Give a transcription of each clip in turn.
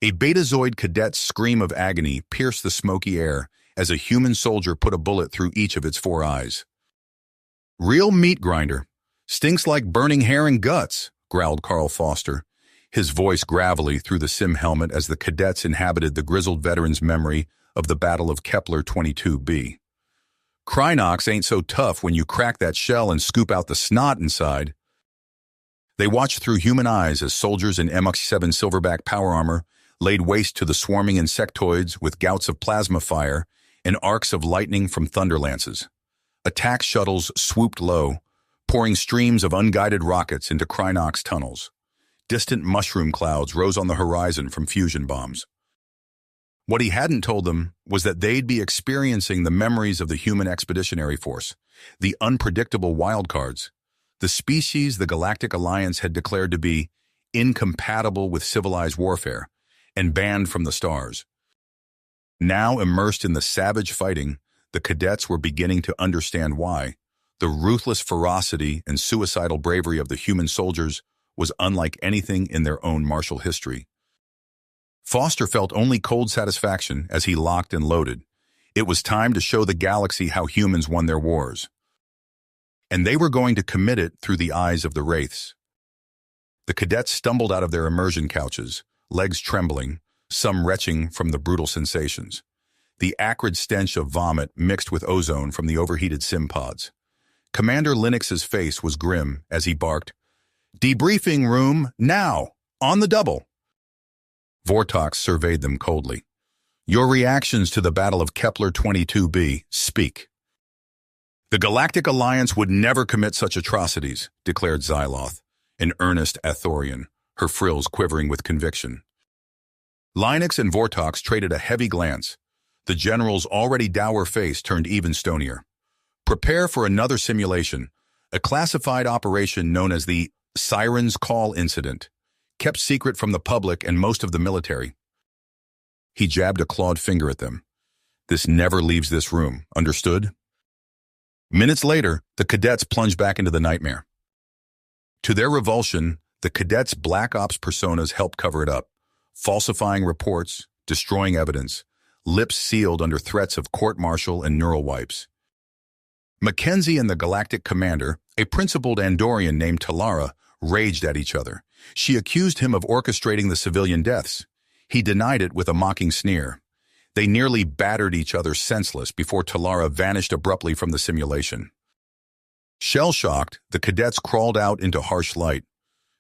A Betazoid cadet's scream of agony pierced the smoky air as a human soldier put a bullet through each of its 4 eyes. "Real meat grinder. Stinks like burning hair and guts," growled Carl Foster, his voice gravelly through the sim helmet as the cadets inhabited the grizzled veteran's memory of the Battle of Kepler 22b. "Krynox ain't so tough when you crack that shell and scoop out the snot inside." They watched through human eyes as soldiers in MX-7 Silverback power armor laid waste to the swarming insectoids with gouts of plasma fire and arcs of lightning from thunder lances. Attack shuttles swooped low, pouring streams of unguided rockets into Krynox tunnels. Distant mushroom clouds rose on the horizon from fusion bombs. What he hadn't told them was that they'd be experiencing the memories of the human expeditionary force, the unpredictable wildcards, the species the Galactic Alliance had declared to be incompatible with civilized warfare and banned from the stars. Now immersed in the savage fighting, the cadets were beginning to understand why. The ruthless ferocity and suicidal bravery of the human soldiers was unlike anything in their own martial history. Foster felt only cold satisfaction as he locked and loaded. It was time to show the galaxy how humans won their wars. And they were going to commit it through the eyes of the Wraiths. The cadets stumbled out of their immersion couches, legs trembling, some retching from the brutal sensations. The acrid stench of vomit mixed with ozone from the overheated sim pods. Commander Linux's face was grim as he barked, "Debriefing room, now! On the double!" Vortox surveyed them coldly. "Your reactions to the Battle of Kepler 22b, speak." "The Galactic Alliance would never commit such atrocities," declared Xyloth, an earnest Athorian, her frills quivering with conviction. Linux and Vortox traded a heavy glance. The general's already dour face turned even stonier. "Prepare for another simulation, a classified operation known as the Siren's Call Incident, kept secret from the public and most of the military." He jabbed a clawed finger at them. "This never leaves this room, understood?" Minutes later, the cadets plunged back into the nightmare. To their revulsion, the cadets' Black Ops personas helped cover it up, falsifying reports, destroying evidence, lips sealed under threats of court-martial and neural wipes. Mackenzie and the Galactic commander, a principled Andorian named Talara, raged at each other. She accused him of orchestrating the civilian deaths. He denied it with a mocking sneer. They nearly battered each other senseless before Talara vanished abruptly from the simulation. Shell-shocked, the cadets crawled out into harsh light.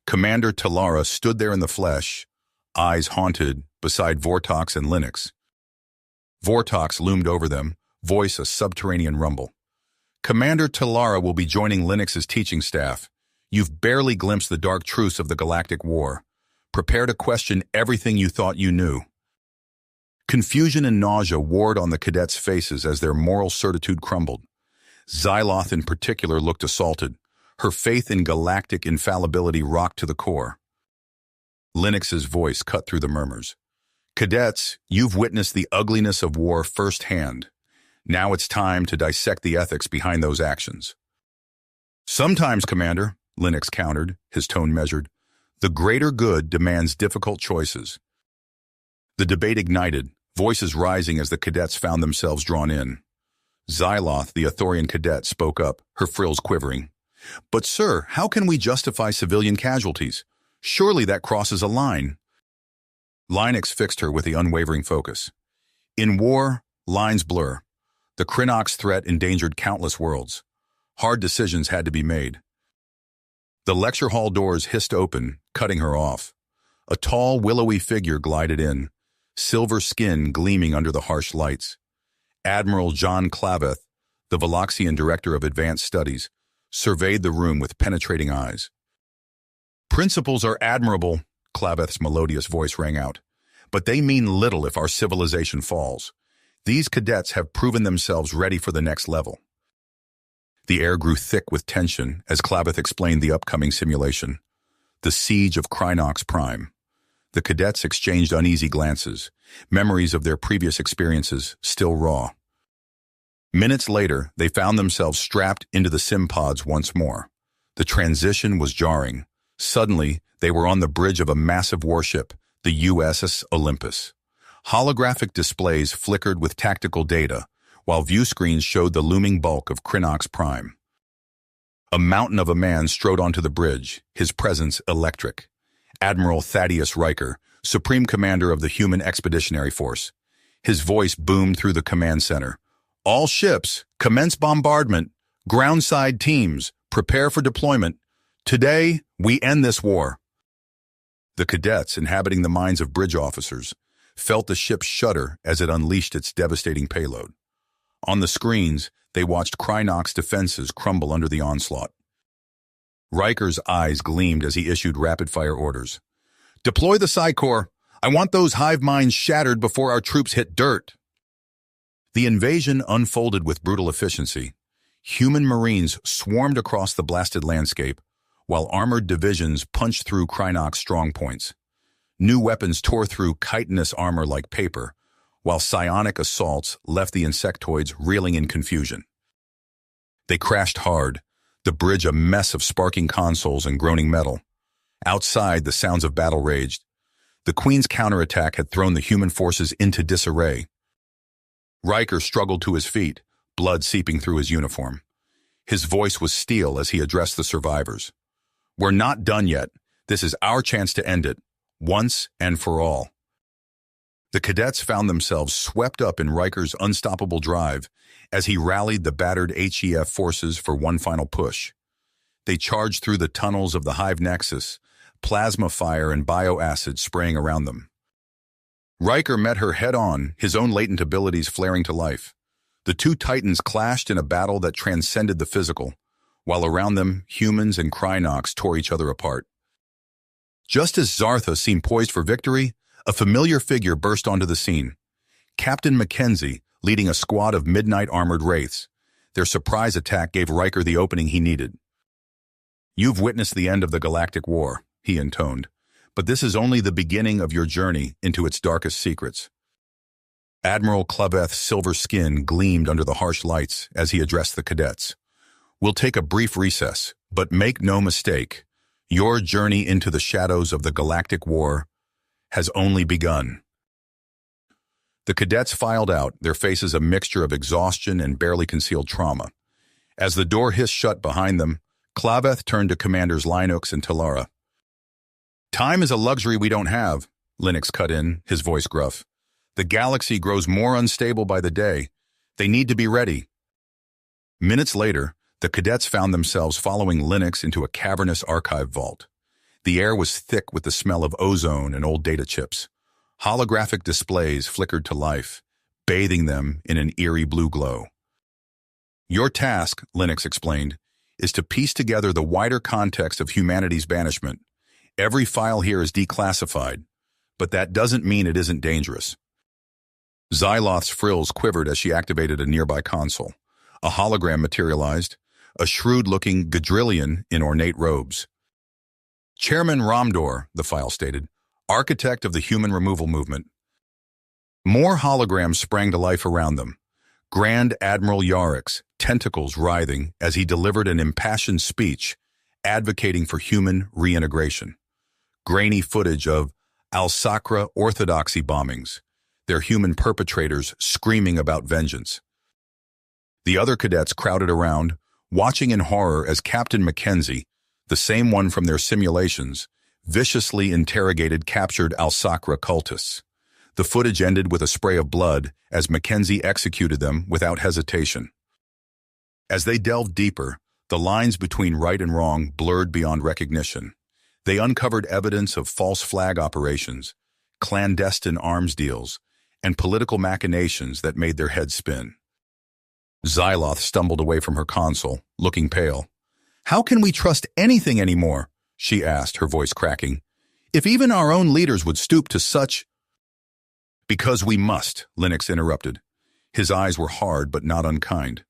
Commander Talara stood there in the flesh, eyes haunted, beside Vortox and Linux. Vortox loomed over them, voice a subterranean rumble. "Commander Talara will be joining Linux's teaching staff. You've barely glimpsed the dark truths of the Galactic War. Prepare to question everything you thought you knew." Confusion and nausea warred on the cadets' faces as their moral certitude crumbled. Xyloth in particular looked assaulted. Her faith in galactic infallibility rocked to the core. Linux's voice cut through the murmurs. "Cadets, you've witnessed the ugliness of war firsthand. Now it's time to dissect the ethics behind those actions." "Sometimes, Commander," Linux countered, his tone measured, "the greater good demands difficult choices." The debate ignited, voices rising as the cadets found themselves drawn in. Xyloth, the Athorian cadet, spoke up, her frills quivering. "But sir, how can we justify civilian casualties? Surely that crosses a line." Linux fixed her with the unwavering focus. "In war, lines blur. The Krynox threat endangered countless worlds. Hard decisions had to be made." The lecture hall doors hissed open, cutting her off. A tall, willowy figure glided in, silver skin gleaming under the harsh lights. Admiral John Claveth, the Veloxian Director of Advanced Studies, surveyed the room with penetrating eyes. "Principles are admirable," Claveth's melodious voice rang out, "but they mean little if our civilization falls. These cadets have proven themselves ready for the next level." The air grew thick with tension as Claveth explained the upcoming simulation. The siege of Krynox Prime. The cadets exchanged uneasy glances, memories of their previous experiences still raw. Minutes later, they found themselves strapped into the sim pods once more. The transition was jarring. Suddenly, they were on the bridge of a massive warship, the USS Olympus. Holographic displays flickered with tactical data, while view screens showed the looming bulk of Krynox Prime. A mountain of a man strode onto the bridge, his presence electric. Admiral Thaddeus Riker, Supreme Commander of the Human Expeditionary Force. His voice boomed through the command center. All ships, commence bombardment. Groundside teams, prepare for deployment. Today, we end this war. The cadets inhabiting the minds of bridge officers felt the ship shudder as it unleashed its devastating payload. On the screens, they watched Krynox defenses crumble under the onslaught. Riker's eyes gleamed as he issued rapid-fire orders. Deploy the Psi-Corps. I want those hive minds shattered before our troops hit dirt. The invasion unfolded with brutal efficiency. Human Marines swarmed across the blasted landscape, while armored divisions punched through Krynox strongpoints. New weapons tore through chitinous armor like paper, while psionic assaults left the insectoids reeling in confusion. They crashed hard, the bridge a mess of sparking consoles and groaning metal. Outside, the sounds of battle raged. The Queen's counterattack had thrown the human forces into disarray. Riker struggled to his feet, blood seeping through his uniform. His voice was steel as he addressed the survivors. We're not done yet. This is our chance to end it, once and for all. The cadets found themselves swept up in Riker's unstoppable drive as he rallied the battered HEF forces for one final push. They charged through the tunnels of the Hive Nexus, plasma fire and bioacid spraying around them. Riker met her head-on, his own latent abilities flaring to life. The two titans clashed in a battle that transcended the physical, while around them, humans and Krynox tore each other apart. Just as Zartha seemed poised for victory, a familiar figure burst onto the scene. Captain Mackenzie, leading a squad of midnight armored wraiths. Their surprise attack gave Riker the opening he needed. You've witnessed the end of the Galactic War, he intoned, but this is only the beginning of your journey into its darkest secrets. Admiral Claveth's silver skin gleamed under the harsh lights as he addressed the cadets. We'll take a brief recess, but make no mistake, your journey into the shadows of the Galactic War has only begun. The cadets filed out, their faces a mixture of exhaustion and barely concealed trauma. As the door hissed shut behind them, Claveth turned to Commanders Linux and Talara. Time is a luxury we don't have, Linux cut in, his voice gruff. The galaxy grows more unstable by the day. They need to be ready. Minutes later, the cadets found themselves following Linux into a cavernous archive vault. The air was thick with the smell of ozone and old data chips. Holographic displays flickered to life, bathing them in an eerie blue glow. Your task, Linux explained, is to piece together the wider context of humanity's banishment. Every file here is declassified, but that doesn't mean it isn't dangerous. Xyloth's frills quivered as she activated a nearby console. A hologram materialized, a shrewd-looking Gadrillion in ornate robes. Chairman Romdor, the file stated, architect of the human removal movement. More holograms sprang to life around them. Grand Admiral Yarrick's tentacles writhing as he delivered an impassioned speech advocating for human reintegration. Grainy footage of Al-Sakra orthodoxy bombings, their human perpetrators screaming about vengeance. The other cadets crowded around, watching in horror as Captain Mackenzie, the same one from their simulations, viciously interrogated captured Al-Sakra cultists. The footage ended with a spray of blood as Mackenzie executed them without hesitation. As they delved deeper, the lines between right and wrong blurred beyond recognition. They uncovered evidence of false flag operations, clandestine arms deals, and political machinations that made their heads spin. Xyloth stumbled away from her console, looking pale. How can we trust anything anymore? She asked, her voice cracking. If even our own leaders would stoop to such... Because we must, Linux interrupted. His eyes were hard but not unkind.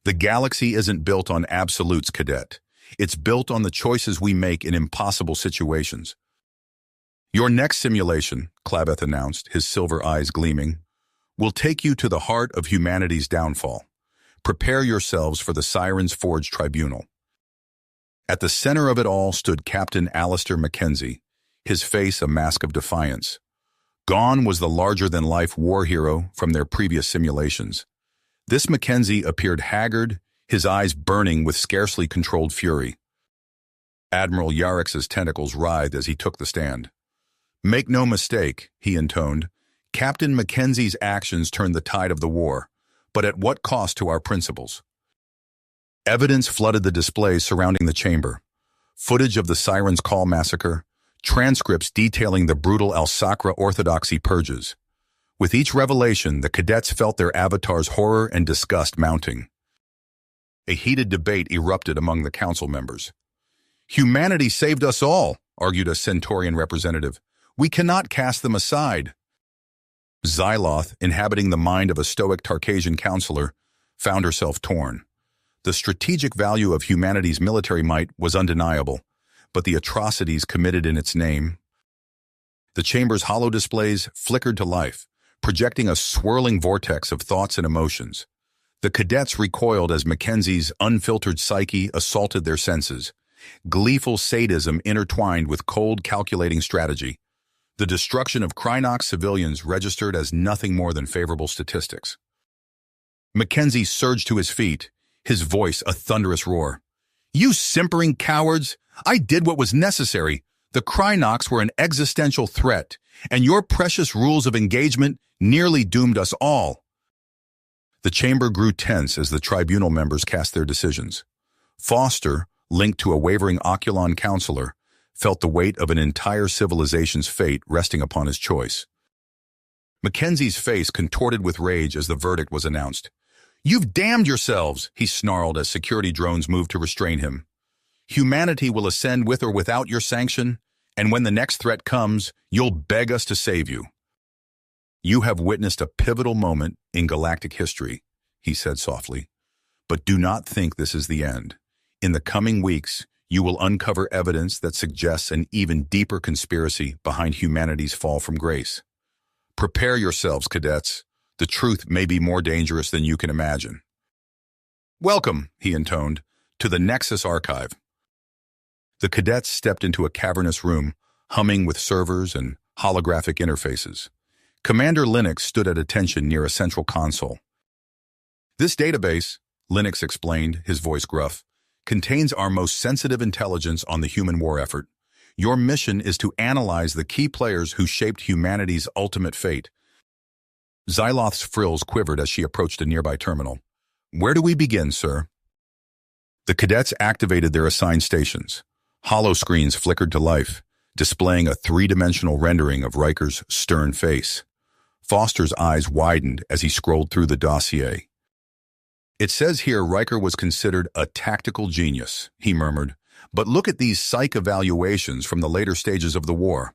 The galaxy isn't built on absolutes, cadet. It's built on the choices we make in impossible situations. Your next simulation, Claveth announced, his silver eyes gleaming, will take you to the heart of humanity's downfall. Prepare yourselves for the Siren's Forge Tribunal. At the center of it all stood Captain Alistair Mackenzie, his face a mask of defiance. Gone was the larger-than-life war hero from their previous simulations. This Mackenzie appeared haggard, his eyes burning with scarcely controlled fury. Admiral Yarrick's tentacles writhed as he took the stand. "Make no mistake," he intoned, "Captain Mackenzie's actions turned the tide of the war, but at what cost to our principles?" Evidence flooded the displays surrounding the chamber. Footage of the Siren's Call massacre, transcripts detailing the brutal Al-Sakra orthodoxy purges. With each revelation, the cadets felt their avatars' horror and disgust mounting. A heated debate erupted among the council members. "Humanity saved us all," argued a Centaurian representative. "We cannot cast them aside." Xyloth, inhabiting the mind of a stoic Tarkasian counselor, found herself torn. The strategic value of humanity's military might was undeniable, but the atrocities committed in its name. The chamber's hollow displays flickered to life, projecting a swirling vortex of thoughts and emotions. The cadets recoiled as Mackenzie's unfiltered psyche assaulted their senses. Gleeful sadism intertwined with cold, calculating strategy. The destruction of Krynox civilians registered as nothing more than favorable statistics. Mackenzie surged to his feet, his voice a thunderous roar. "You simpering cowards! I did what was necessary. The Krynox were an existential threat, and your precious rules of engagement nearly doomed us all." The chamber grew tense as the tribunal members cast their decisions. Foster, linked to a wavering Oculon counselor, felt the weight of an entire civilization's fate resting upon his choice. Mackenzie's face contorted with rage as the verdict was announced. "You've damned yourselves," he snarled as security drones moved to restrain him. "Humanity will ascend with or without your sanction, and when the next threat comes, you'll beg us to save you." "You have witnessed a pivotal moment in galactic history," he said softly. "But do not think this is the end. In the coming weeks, you will uncover evidence that suggests an even deeper conspiracy behind humanity's fall from grace. Prepare yourselves, cadets. The truth may be more dangerous than you can imagine." "Welcome," he intoned, "to the Nexus Archive." The cadets stepped into a cavernous room, humming with servers and holographic interfaces. Commander Linux stood at attention near a central console. "This database," Linux explained, his voice gruff, "contains our most sensitive intelligence on the human war effort. Your mission is to analyze the key players who shaped humanity's ultimate fate." Xyloth's frills quivered as she approached a nearby terminal. "Where do we begin, sir?" The cadets activated their assigned stations. Hollow screens flickered to life, displaying a three-dimensional rendering of Riker's stern face. Foster's eyes widened as he scrolled through the dossier. "It says here Riker was considered a tactical genius," he murmured. "But look at these psych evaluations from the later stages of the war."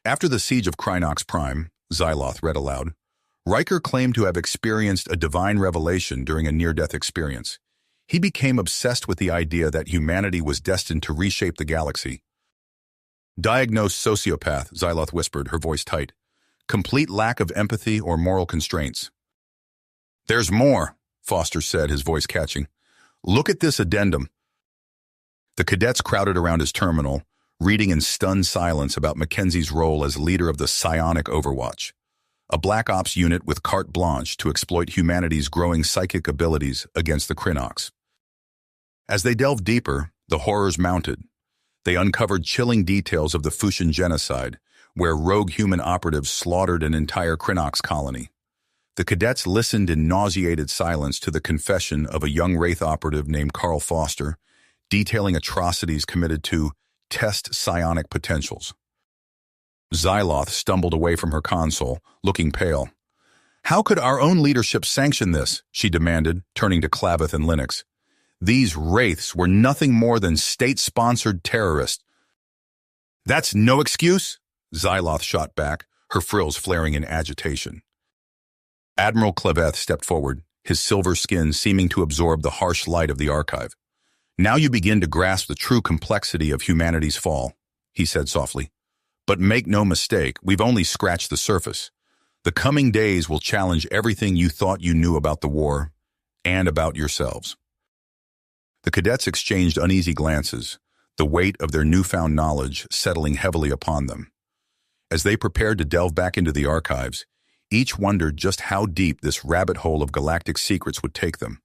"After the siege of Krynox Prime," Xyloth read aloud, "Riker claimed to have experienced a divine revelation during a near-death experience. He became obsessed with the idea that humanity was destined to reshape the galaxy." "Diagnosed sociopath," Xyloth whispered, her voice tight. "Complete lack of empathy or moral constraints." "There's more," Foster said, his voice catching. "Look at this addendum." The cadets crowded around his terminal, reading in stunned silence about Mackenzie's role as leader of the Psionic Overwatch, a Black Ops unit with carte blanche to exploit humanity's growing psychic abilities against the Krynox. As they delved deeper, the horrors mounted. They uncovered chilling details of the Fusian genocide, where rogue human operatives slaughtered an entire Krynox colony. The cadets listened in nauseated silence to the confession of a young Wraith operative named Carl Foster, detailing atrocities committed to test psionic potentials. Xyloth stumbled away from her console, looking pale. "How could our own leadership sanction this?" she demanded, turning to Clavith and Linux. "These Wraiths were nothing more than state-sponsored terrorists." "That's no excuse," Xyloth shot back, her frills flaring in agitation. Admiral Clavith stepped forward, his silver skin seeming to absorb the harsh light of the archive. "Now you begin to grasp the true complexity of humanity's fall," he said softly. "But make no mistake, we've only scratched the surface. The coming days will challenge everything you thought you knew about the war and about yourselves." The cadets exchanged uneasy glances. the weight of their newfound knowledge settling heavily upon them. As they prepared to delve back into the archives, each wondered just how deep this rabbit hole of galactic secrets would take them,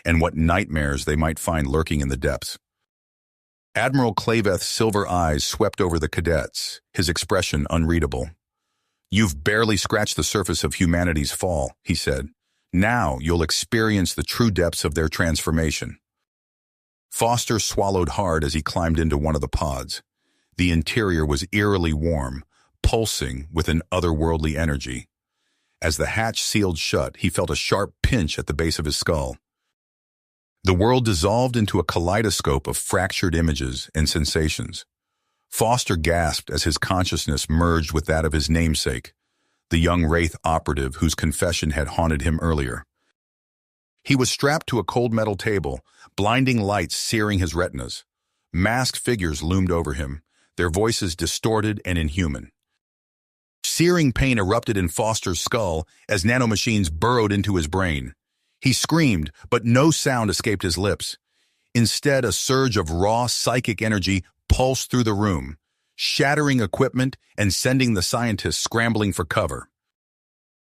and what nightmares they might find lurking in the depths. Admiral Claveth's silver eyes swept over the cadets, his expression unreadable. "You've barely scratched the surface of humanity's fall," he said. "Now you'll experience the true depths of their transformation." Foster swallowed hard as he climbed into one of the pods. The interior was eerily warm, pulsing with an otherworldly energy. As the hatch sealed shut, he felt a sharp pinch at the base of his skull. The world dissolved into a kaleidoscope of fractured images and sensations. Foster gasped as his consciousness merged with that of his namesake, the young Wraith operative whose confession had haunted him earlier. He was strapped to a cold metal table, blinding lights searing his retinas. Masked figures loomed over him, their voices distorted and inhuman. Searing pain erupted in Foster's skull as nanomachines burrowed into his brain. He screamed, but no sound escaped his lips. Instead, a surge of raw psychic energy pulsed through the room, shattering equipment and sending the scientists scrambling for cover.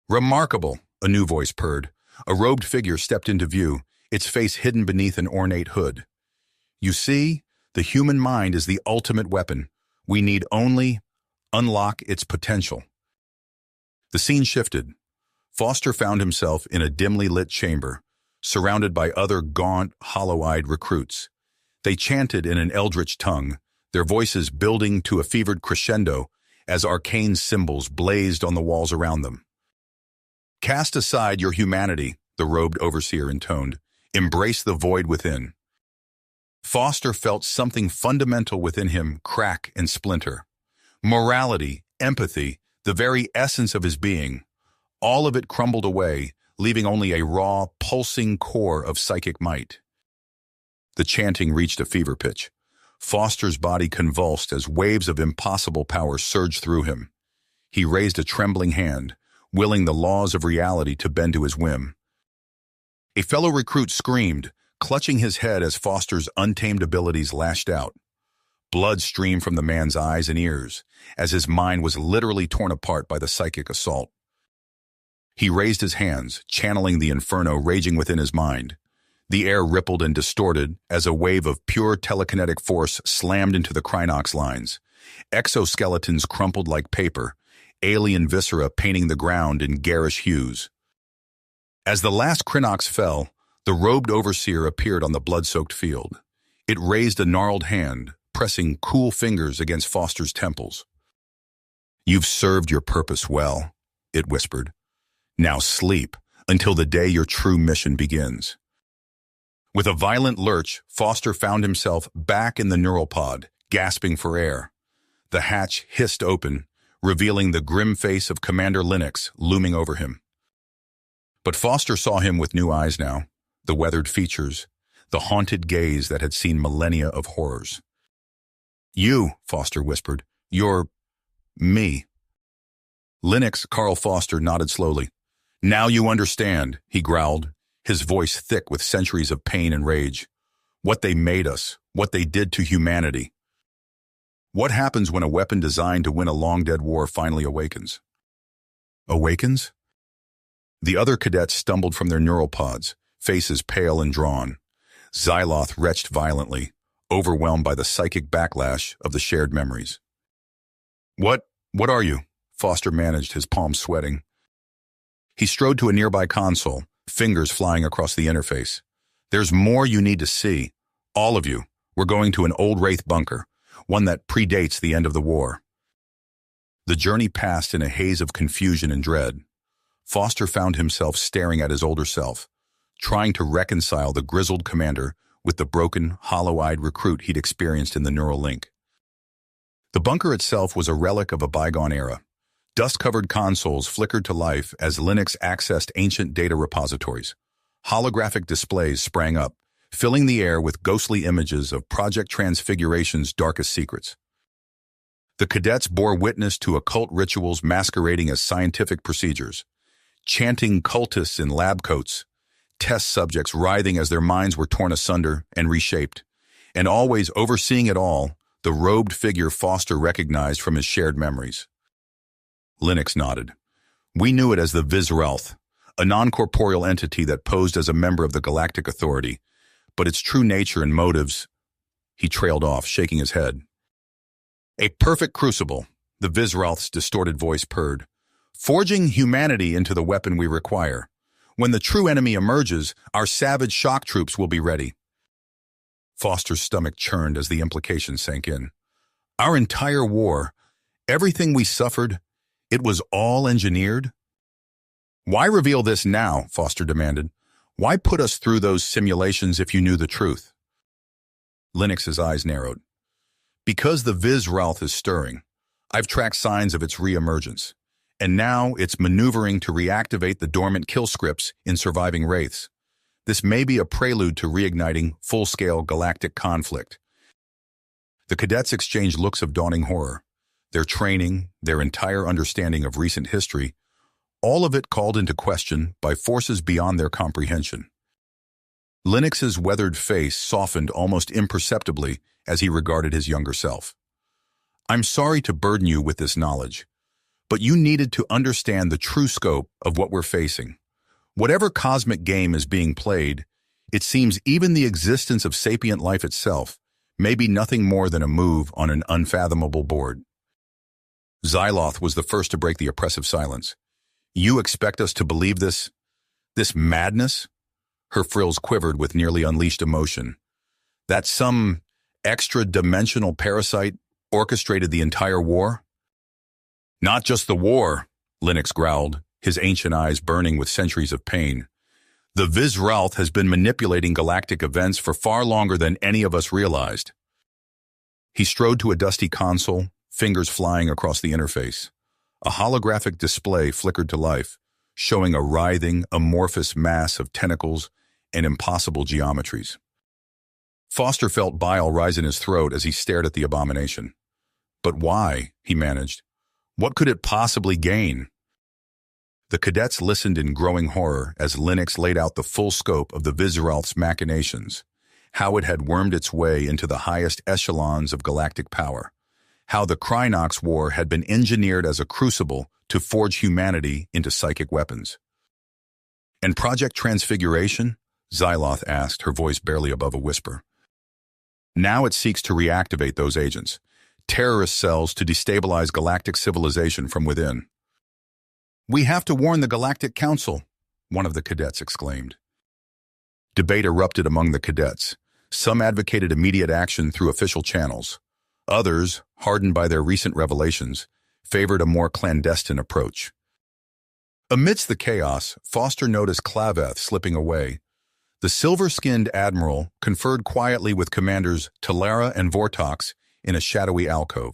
"Remarkable," a new voice purred. A robed figure stepped into view, its face hidden beneath an ornate hood. "You see, the human mind is the ultimate weapon. We need only unlock its potential." The scene shifted. Foster found himself in a dimly lit chamber, surrounded by other gaunt, hollow-eyed recruits. They chanted in an eldritch tongue, their voices building to a fevered crescendo as arcane symbols blazed on the walls around them. "Cast aside your humanity," the robed overseer intoned. "Embrace the void within." Foster felt something fundamental within him crack and splinter. Morality, empathy, the very essence of his being. All of it crumbled away, leaving only a raw, pulsing core of psychic might. The chanting reached a fever pitch. Foster's body convulsed as waves of impossible power surged through him. He raised a trembling hand, willing the laws of reality to bend to his whim. A fellow recruit screamed, clutching his head as Foster's untamed abilities lashed out. Blood streamed from the man's eyes and ears, as his mind was literally torn apart by the psychic assault. He raised his hands, channeling the inferno raging within his mind. The air rippled and distorted as a wave of pure telekinetic force slammed into the Krynox lines. Exoskeletons crumpled like paper, alien viscera painting the ground in garish hues. As the last Krynox fell, the robed overseer appeared on the blood-soaked field. It raised a gnarled hand, pressing cool fingers against Foster's temples. "You've served your purpose well," it whispered. "Now sleep until the day your true mission begins." With a violent lurch, Foster found himself back in the neural pod, gasping for air. The hatch hissed open, revealing the grim face of Commander Linux looming over him. But Foster saw him with new eyes now, the weathered features, the haunted gaze that had seen millennia of horrors. "You," Foster whispered. "You're me." Linux, Carl Foster, nodded slowly. "Now you understand," he growled, his voice thick with centuries of pain and rage. "What they made us, what they did to humanity. What happens when a weapon designed to win a long-dead war finally awakens?" "Awakens?" The other cadets stumbled from their neural pods, faces pale and drawn. Xyloth retched violently, overwhelmed by the psychic backlash of the shared memories. What are you?" Foster managed, his palms sweating. He strode to a nearby console, fingers flying across the interface. "There's more you need to see. All of you. We're going to an old Wraith bunker, one that predates the end of the war." The journey passed in a haze of confusion and dread. Foster found himself staring at his older self, trying to reconcile the grizzled commander with the broken, hollow-eyed recruit he'd experienced in the neural link. The bunker itself was a relic of a bygone era. Dust-covered consoles flickered to life as Linux accessed ancient data repositories. Holographic displays sprang up, filling the air with ghostly images of Project Transfiguration's darkest secrets. The cadets bore witness to occult rituals masquerading as scientific procedures, chanting cultists in lab coats, test subjects writhing as their minds were torn asunder and reshaped, and always overseeing it all, the robed figure Foster recognized from his shared memories. Lennox nodded. We knew it as the Vizralth, a non-corporeal entity that posed as a member of the Galactic Authority, but its true nature and motives— He trailed off, shaking his head. A perfect crucible, the Vizralth's distorted voice purred, forging humanity into the weapon we require. When the true enemy emerges, our savage shock troops will be ready. Foster's stomach churned as the implication sank in. Our entire war, everything we suffered, it was all engineered? Why reveal this now? Foster demanded. Why put us through those simulations if you knew the truth? Lennox's eyes narrowed. Because the Vizralth is stirring. I've tracked signs of its re-emergence. And now it's maneuvering to reactivate the dormant kill scripts in surviving wraiths. This may be a prelude to reigniting full-scale galactic conflict. The cadets exchanged looks of dawning horror. Their training, their entire understanding of recent history, all of it called into question by forces beyond their comprehension. Lennox's weathered face softened almost imperceptibly as he regarded his younger self. I'm sorry to burden you with this knowledge, but you needed to understand the true scope of what we're facing. Whatever cosmic game is being played, it seems even the existence of sapient life itself may be nothing more than a move on an unfathomable board. Xyloth was the first to break the oppressive silence. You expect us to believe this madness? Her frills quivered with nearly unleashed emotion. That some extra-dimensional parasite orchestrated the entire war? Not just the war, Lennox growled, his ancient eyes burning with centuries of pain. The Vizralth has been manipulating galactic events for far longer than any of us realized. He strode to a dusty console, fingers flying across the interface. A holographic display flickered to life, showing a writhing, amorphous mass of tentacles and impossible geometries. Foster felt bile rise in his throat as he stared at the abomination. But why? He managed. What could it possibly gain? The cadets listened in growing horror as Lennox laid out the full scope of the Vizralth's machinations, how it had wormed its way into the highest echelons of galactic power, how the Krynox War had been engineered as a crucible to forge humanity into psychic weapons. And Project Transfiguration? Xyloth asked, her voice barely above a whisper. Now it seeks to reactivate those agents, terrorist cells to destabilize galactic civilization from within. We have to warn the Galactic Council, one of the cadets exclaimed. Debate erupted among the cadets. Some advocated immediate action through official channels. Others, hardened by their recent revelations, favored a more clandestine approach. Amidst the chaos, Foster noticed Claveth slipping away. The silver-skinned admiral conferred quietly with commanders Talara and Vortox in a shadowy alcove.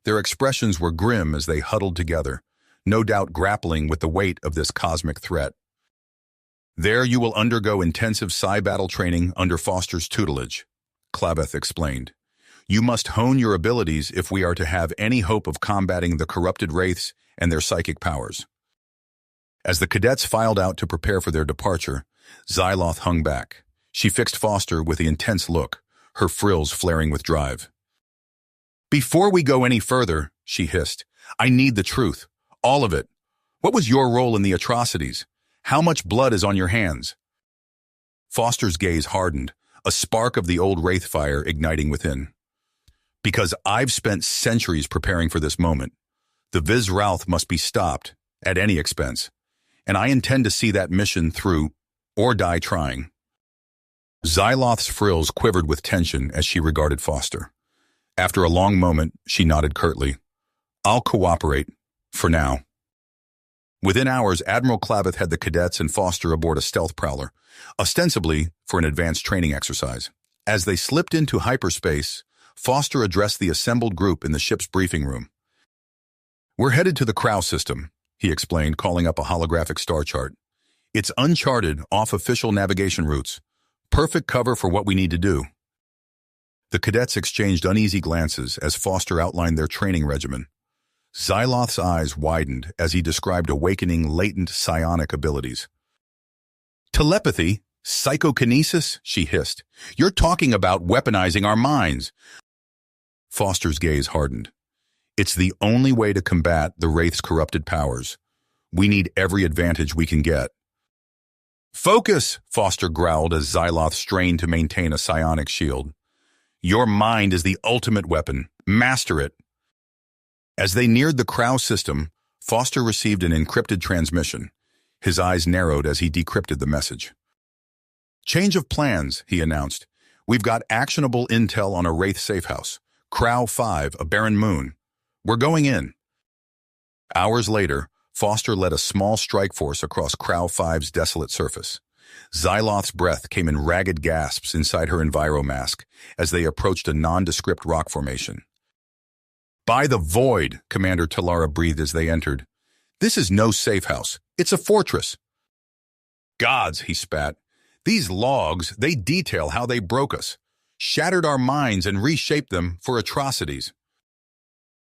Their expressions were grim as they huddled together, no doubt grappling with the weight of this cosmic threat. There you will undergo intensive psi-battle training under Foster's tutelage, Claveth explained. You must hone your abilities if we are to have any hope of combating the corrupted wraiths and their psychic powers. As the cadets filed out to prepare for their departure, Xyloth hung back. She fixed Foster with an intense look, her frills flaring with drive. Before we go any further, she hissed, I need the truth. All of it. What was your role in the atrocities? How much blood is on your hands? Foster's gaze hardened, a spark of the old wraith fire igniting within. Because I've spent centuries preparing for this moment. The Vizralth must be stopped, at any expense. And I intend to see that mission through, or die trying. Xyloth's frills quivered with tension as she regarded Foster. After a long moment, she nodded curtly. I'll cooperate, for now. Within hours, Admiral Claveth had the cadets and Foster aboard a stealth prowler, ostensibly for an advanced training exercise. As they slipped into hyperspace, Foster addressed the assembled group in the ship's briefing room. We're headed to the Crow system, he explained, calling up a holographic star chart. It's uncharted, off-official navigation routes. Perfect cover for what we need to do. The cadets exchanged uneasy glances as Foster outlined their training regimen. Xyloth's eyes widened as he described awakening latent psionic abilities. Telepathy, Psychokinesis? She hissed. You're talking about weaponizing our minds. Foster's gaze hardened. It's the only way to combat the Wraith's corrupted powers. We need every advantage we can get. Focus, Foster growled as Xyloth strained to maintain a psionic shield. Your mind is the ultimate weapon. Master it. As they neared the Crow system, Foster received an encrypted transmission. His eyes narrowed as he decrypted the message. Change of plans, he announced. We've got actionable intel on a Wraith safehouse. Crow 5, a barren moon. We're going in. Hours later, Foster led a small strike force across Crow 5's desolate surface. Xyloth's breath came in ragged gasps inside her enviromask as they approached a nondescript rock formation. By the void, Commander Talara breathed as they entered. This is no safe house. It's a fortress. Gods, he spat. These logs, they detail how they broke us, shattered our minds and reshaped them for atrocities.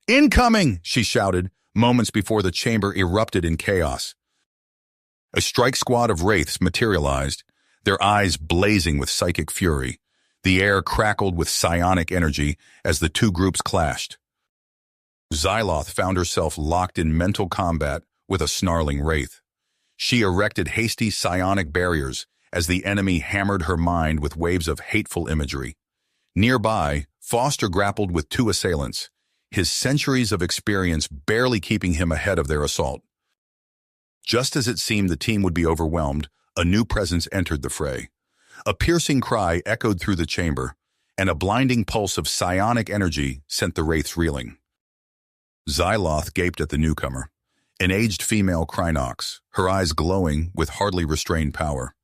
Incoming, she shouted, moments before the chamber erupted in chaos. A strike squad of wraiths materialized, their eyes blazing with psychic fury. The air crackled with psionic energy as the two groups clashed. Xyloth found herself locked in mental combat with a snarling wraith. She erected hasty psionic barriers as the enemy hammered her mind with waves of hateful imagery. Nearby, Foster grappled with two assailants, his centuries of experience barely keeping him ahead of their assault. Just as it seemed the team would be overwhelmed, a new presence entered the fray. A piercing cry echoed through the chamber, and a blinding pulse of psionic energy sent the wraiths reeling. Xyloth gaped at the newcomer, an aged female Krynox, her eyes glowing with hardly restrained power.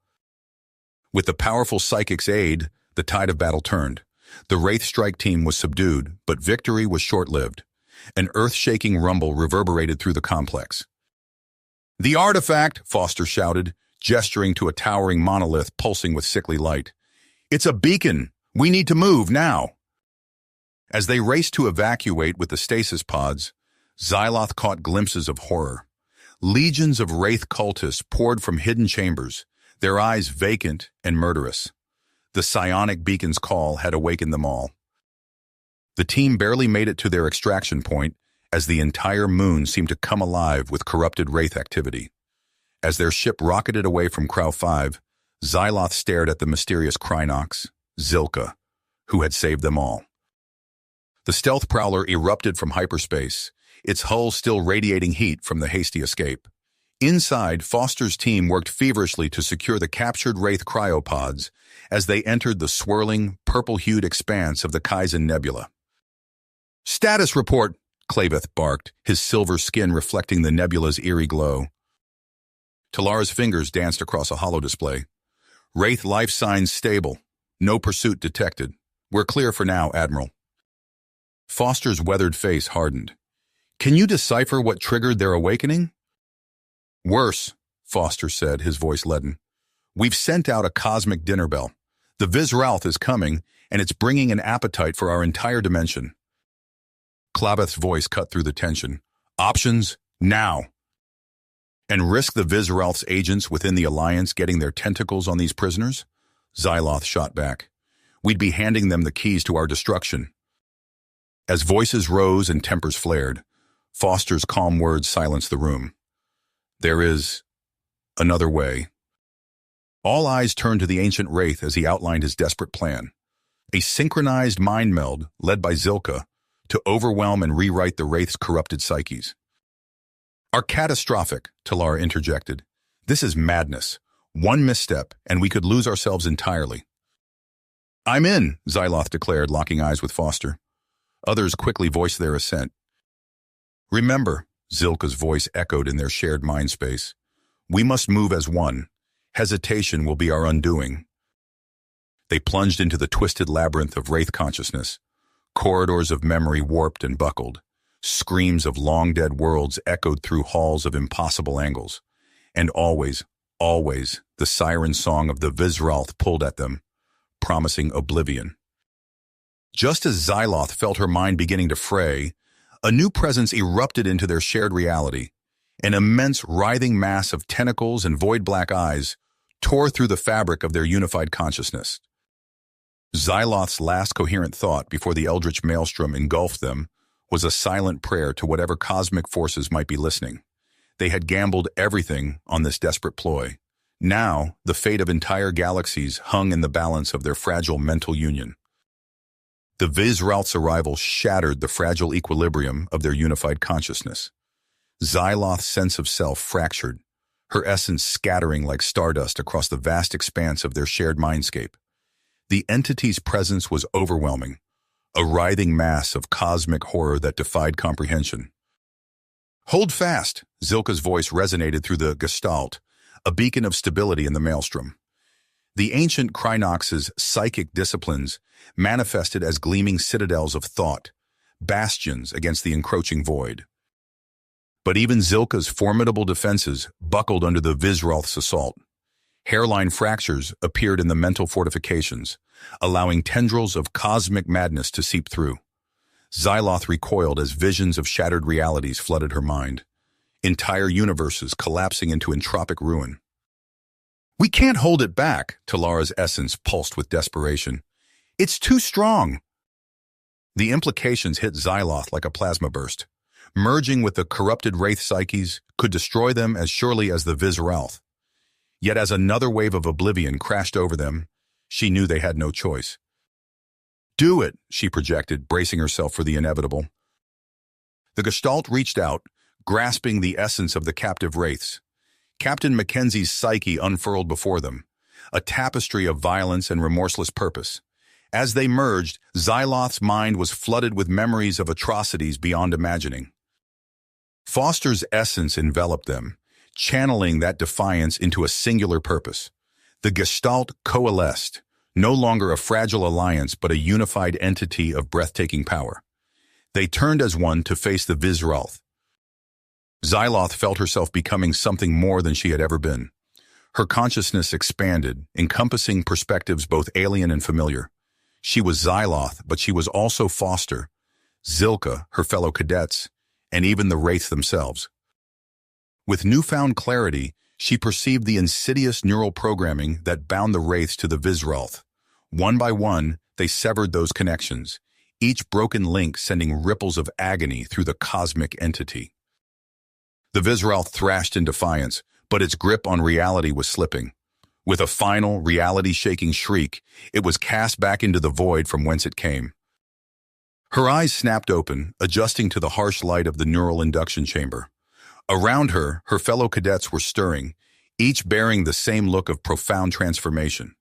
With the powerful psychic's aid, the tide of battle turned. The Wraith strike team was subdued, but victory was short-lived. An earth-shaking rumble reverberated through the complex. The artifact, Foster shouted, gesturing to a towering monolith pulsing with sickly light. It's a beacon. We need to move now. As they raced to evacuate with the stasis pods, Xyloth caught glimpses of horror. Legions of Wraith cultists poured from hidden chambers, their eyes vacant and murderous. The psionic beacon's call had awakened them all. The team barely made it to their extraction point as the entire moon seemed to come alive with corrupted Wraith activity. As their ship rocketed away from Crow 5, Xyloth stared at the mysterious Krynox, Zilka, who had saved them all. The stealth prowler erupted from hyperspace, its hull still radiating heat from the hasty escape. Inside, Foster's team worked feverishly to secure the captured Wraith cryopods as they entered the swirling, purple-hued expanse of the Kaizen Nebula. "Status report," Claveth barked, his silver skin reflecting the nebula's eerie glow. Talara's fingers danced across a holodisplay. "Wraith life signs stable. No pursuit detected. We're clear for now, Admiral." Foster's weathered face hardened. "Can you decipher what triggered their awakening?" "Worse," Foster said, his voice leaden. "We've sent out a cosmic dinner bell. The Vizralth is coming, and it's bringing an appetite for our entire dimension." Claveth's voice cut through the tension. "Options, now." "And risk the Vizralth's agents within the Alliance getting their tentacles on these prisoners?" Xyloth shot back. "We'd be handing them the keys to our destruction." As voices rose and tempers flared, Foster's calm words silenced the room. "There is another way." All eyes turned to the ancient Wraith as he outlined his desperate plan. A synchronized mind meld, led by Zilka, to overwhelm and rewrite the Wraith's corrupted psyches. "Are catastrophic," Talara interjected. "This is madness. One misstep, and we could lose ourselves entirely." "I'm in," Xyloth declared, locking eyes with Foster. Others quickly voiced their assent. "Remember," Zilka's voice echoed in their shared mind space, "we must move as one. Hesitation will be our undoing." They plunged into the twisted labyrinth of Wraith consciousness. Corridors of memory warped and buckled. Screams of long-dead worlds echoed through halls of impossible angles. And always, always, the siren song of the Vizralth pulled at them, promising oblivion. Just as Xyloth felt her mind beginning to fray, a new presence erupted into their shared reality. An immense, writhing mass of tentacles and void-black eyes tore through the fabric of their unified consciousness. Xyloth's last coherent thought before the eldritch maelstrom engulfed them was a silent prayer to whatever cosmic forces might be listening. They had gambled everything on this desperate ploy. Now, the fate of entire galaxies hung in the balance of their fragile mental union. The Vizralth's arrival shattered the fragile equilibrium of their unified consciousness. Xyloth's sense of self fractured, her essence scattering like stardust across the vast expanse of their shared mindscape. The entity's presence was overwhelming, a writhing mass of cosmic horror that defied comprehension. "Hold fast," Zilka's voice resonated through the Gestalt, a beacon of stability in the maelstrom. The ancient Krynox's psychic disciplines manifested as gleaming citadels of thought, bastions against the encroaching void. But even Zilka's formidable defenses buckled under the Vizralth's assault. Hairline fractures appeared in the mental fortifications, allowing tendrils of cosmic madness to seep through. Xyloth recoiled as visions of shattered realities flooded her mind, entire universes collapsing into entropic ruin. "We can't hold it back," Talara's essence pulsed with desperation. "It's too strong." The implications hit Xyloth like a plasma burst. Merging with the corrupted wraith psyches could destroy them as surely as the Vizralth. Yet as another wave of oblivion crashed over them, she knew they had no choice. "Do it," she projected, bracing herself for the inevitable. The Gestalt reached out, grasping the essence of the captive wraiths. Captain Mackenzie's psyche unfurled before them, a tapestry of violence and remorseless purpose. As they merged, Xyloth's mind was flooded with memories of atrocities beyond imagining. Foster's essence enveloped them, channeling that defiance into a singular purpose. The Gestalt coalesced, no longer a fragile alliance but a unified entity of breathtaking power. They turned as one to face the Vizralth. Xyloth felt herself becoming something more than she had ever been. Her consciousness expanded, encompassing perspectives both alien and familiar. She was Xyloth, but she was also Foster, Zilka, her fellow cadets, and even the wraiths themselves. With newfound clarity, she perceived the insidious neural programming that bound the wraiths to the Vizralth. One by one, they severed those connections, each broken link sending ripples of agony through the cosmic entity. The Vizralth thrashed in defiance, but its grip on reality was slipping. With a final, reality-shaking shriek, it was cast back into the void from whence it came. Her eyes snapped open, adjusting to the harsh light of the neural induction chamber. Around her, her fellow cadets were stirring, each bearing the same look of profound transformation.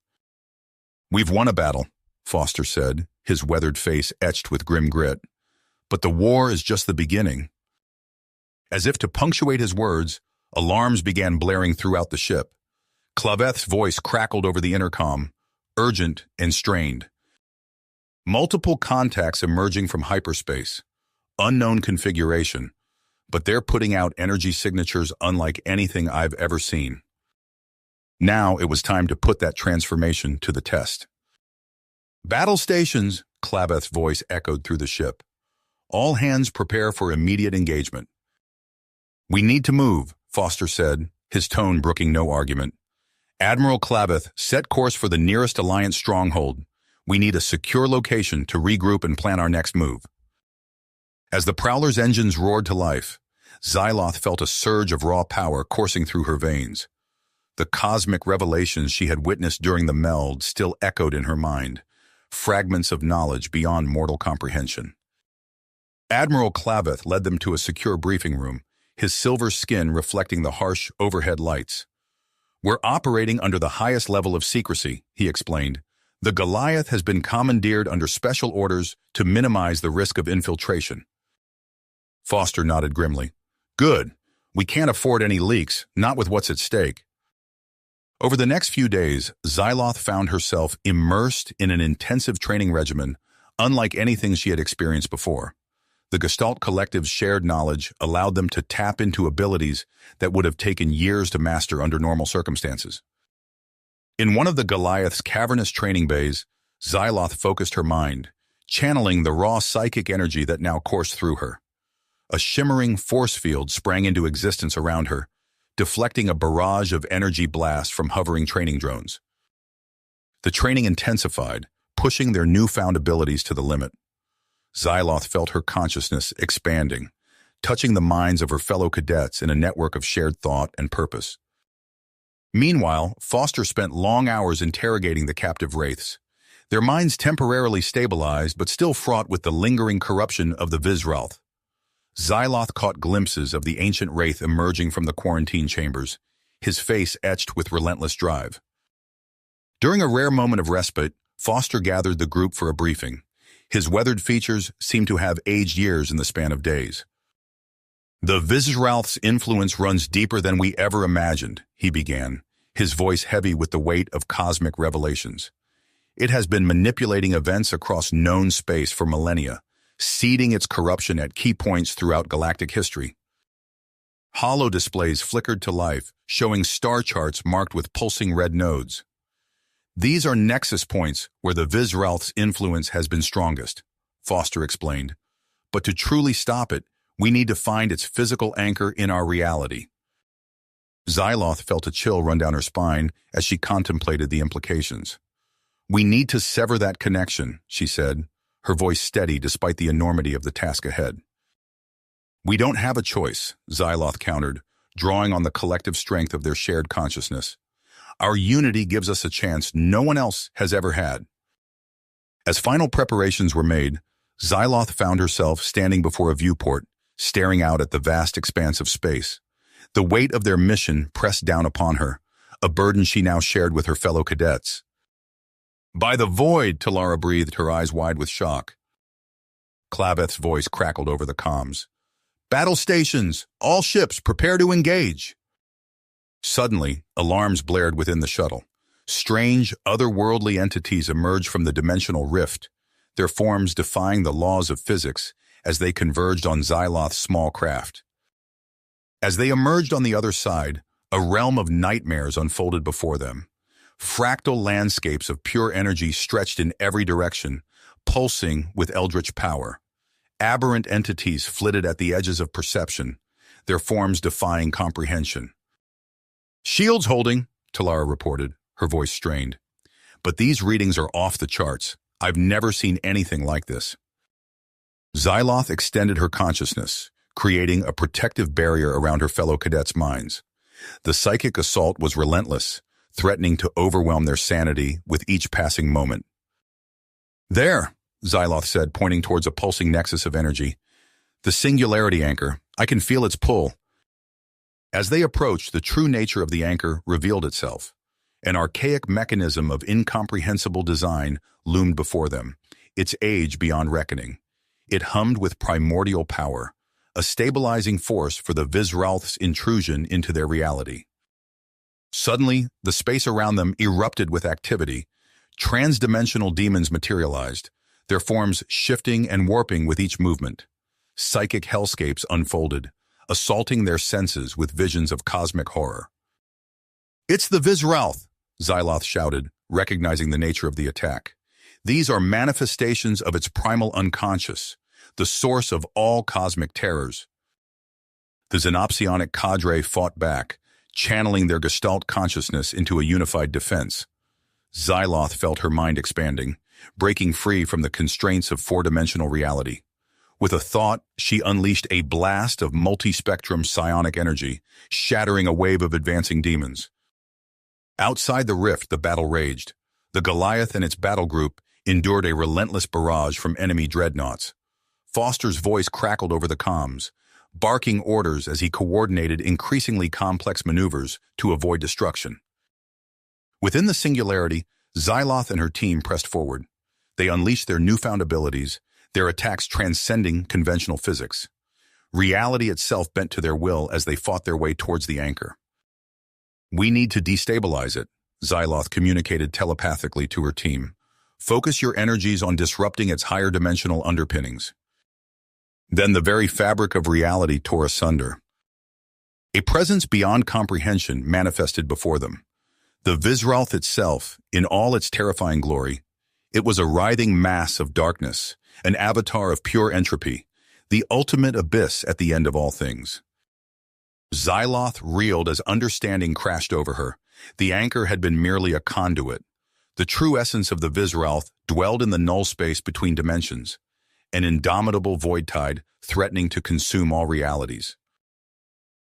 "We've won a battle," Foster said, his weathered face etched with grim grit. "But the war is just the beginning." As if to punctuate his words, alarms began blaring throughout the ship. Claveth's voice crackled over the intercom, urgent and strained. "Multiple contacts emerging from hyperspace. Unknown configuration. But they're putting out energy signatures unlike anything I've ever seen." Now it was time to put that transformation to the test. "Battle stations," Claveth's voice echoed through the ship. "All hands prepare for immediate engagement." "We need to move," Foster said, his tone brooking no argument. "Admiral Claveth, set course for the nearest Alliance stronghold. We need a secure location to regroup and plan our next move." As the Prowler's engines roared to life, Xyloth felt a surge of raw power coursing through her veins. The cosmic revelations she had witnessed during the meld still echoed in her mind, fragments of knowledge beyond mortal comprehension. Admiral Claveth led them to a secure briefing room, his silver skin reflecting the harsh overhead lights. "We're operating under the highest level of secrecy," he explained. "The Goliath has been commandeered under special orders to minimize the risk of infiltration." Foster nodded grimly. "Good. We can't afford any leaks, not with what's at stake." Over the next few days, Xyloth found herself immersed in an intensive training regimen, unlike anything she had experienced before. The Gestalt Collective's shared knowledge allowed them to tap into abilities that would have taken years to master under normal circumstances. In one of the Goliath's cavernous training bays, Xyloth focused her mind, channeling the raw psychic energy that now coursed through her. A shimmering force field sprang into existence around her, deflecting a barrage of energy blasts from hovering training drones. The training intensified, pushing their newfound abilities to the limit. Xyloth felt her consciousness expanding, touching the minds of her fellow cadets in a network of shared thought and purpose. Meanwhile, Foster spent long hours interrogating the captive wraiths, their minds temporarily stabilized but still fraught with the lingering corruption of the Visralth. Xyloth caught glimpses of the ancient wraith emerging from the quarantine chambers, his face etched with relentless drive. During a rare moment of respite, Foster gathered the group for a briefing. His weathered features seemed to have aged years in the span of days. "The Visralth's influence runs deeper than we ever imagined," he began, his voice heavy with the weight of cosmic revelations. "It has been manipulating events across known space for millennia, seeding its corruption at key points throughout galactic history." Holo displays flickered to life, showing star charts marked with pulsing red nodes. "These are nexus points where the Visralth's influence has been strongest," Foster explained. "But to truly stop it, we need to find its physical anchor in our reality." Xyloth felt a chill run down her spine as she contemplated the implications. "We need to sever that connection," she said, her voice steady despite the enormity of the task ahead. "We don't have a choice," Xyloth countered, drawing on the collective strength of their shared consciousness. "Our unity gives us a chance no one else has ever had." As final preparations were made, Xyloth found herself standing before a viewport, staring out at the vast expanse of space. The weight of their mission pressed down upon her, a burden she now shared with her fellow cadets. "By the void," Talara breathed, her eyes wide with shock. Claveth's voice crackled over the comms. "Battle stations! All ships, prepare to engage!" Suddenly, alarms blared within the shuttle. Strange, otherworldly entities emerged from the dimensional rift, their forms defying the laws of physics as they converged on Xyloth's small craft. As they emerged on the other side, a realm of nightmares unfolded before them. Fractal landscapes of pure energy stretched in every direction, pulsing with eldritch power. Aberrant entities flitted at the edges of perception, their forms defying comprehension. "Shields holding," Talara reported, her voice strained. "But these readings are off the charts. I've never seen anything like this." Xyloth extended her consciousness, creating a protective barrier around her fellow cadets' minds. The psychic assault was relentless, threatening to overwhelm their sanity with each passing moment. "There," Xyloth said, pointing towards a pulsing nexus of energy. "The singularity anchor. I can feel its pull." As they approached, the true nature of the anchor revealed itself. An archaic mechanism of incomprehensible design loomed before them, its age beyond reckoning. It hummed with primordial power, a stabilizing force for the Visralth's intrusion into their reality. Suddenly, the space around them erupted with activity. Transdimensional demons materialized, their forms shifting and warping with each movement. Psychic hellscapes unfolded, assaulting their senses with visions of cosmic horror. "It's the Visralth!" Xyloth shouted, recognizing the nature of the attack. "These are manifestations of its primal unconscious, the source of all cosmic terrors." The Xenopsionic cadre fought back, channeling their Gestalt consciousness into a unified defense. Xyloth felt her mind expanding, breaking free from the constraints of four-dimensional reality. With a thought, she unleashed a blast of multi-spectrum psionic energy, shattering a wave of advancing demons. Outside the rift, the battle raged. The Goliath and its battle group endured a relentless barrage from enemy dreadnoughts. Foster's voice crackled over the comms, barking orders as he coordinated increasingly complex maneuvers to avoid destruction. Within the singularity, Xyloth and her team pressed forward. They unleashed their newfound abilities, their attacks transcending conventional physics. Reality itself bent to their will as they fought their way towards the anchor. "We need to destabilize it," Xyloth communicated telepathically to her team. "Focus your energies on disrupting its higher dimensional underpinnings." Then the very fabric of reality tore asunder. A presence beyond comprehension manifested before them. The Visralth itself, in all its terrifying glory, it was a writhing mass of darkness, an avatar of pure entropy, the ultimate abyss at the end of all things. Xyloth reeled as understanding crashed over her. The anchor had been merely a conduit. The true essence of the Visralth dwelled in the null space between dimensions, an indomitable void tide threatening to consume all realities.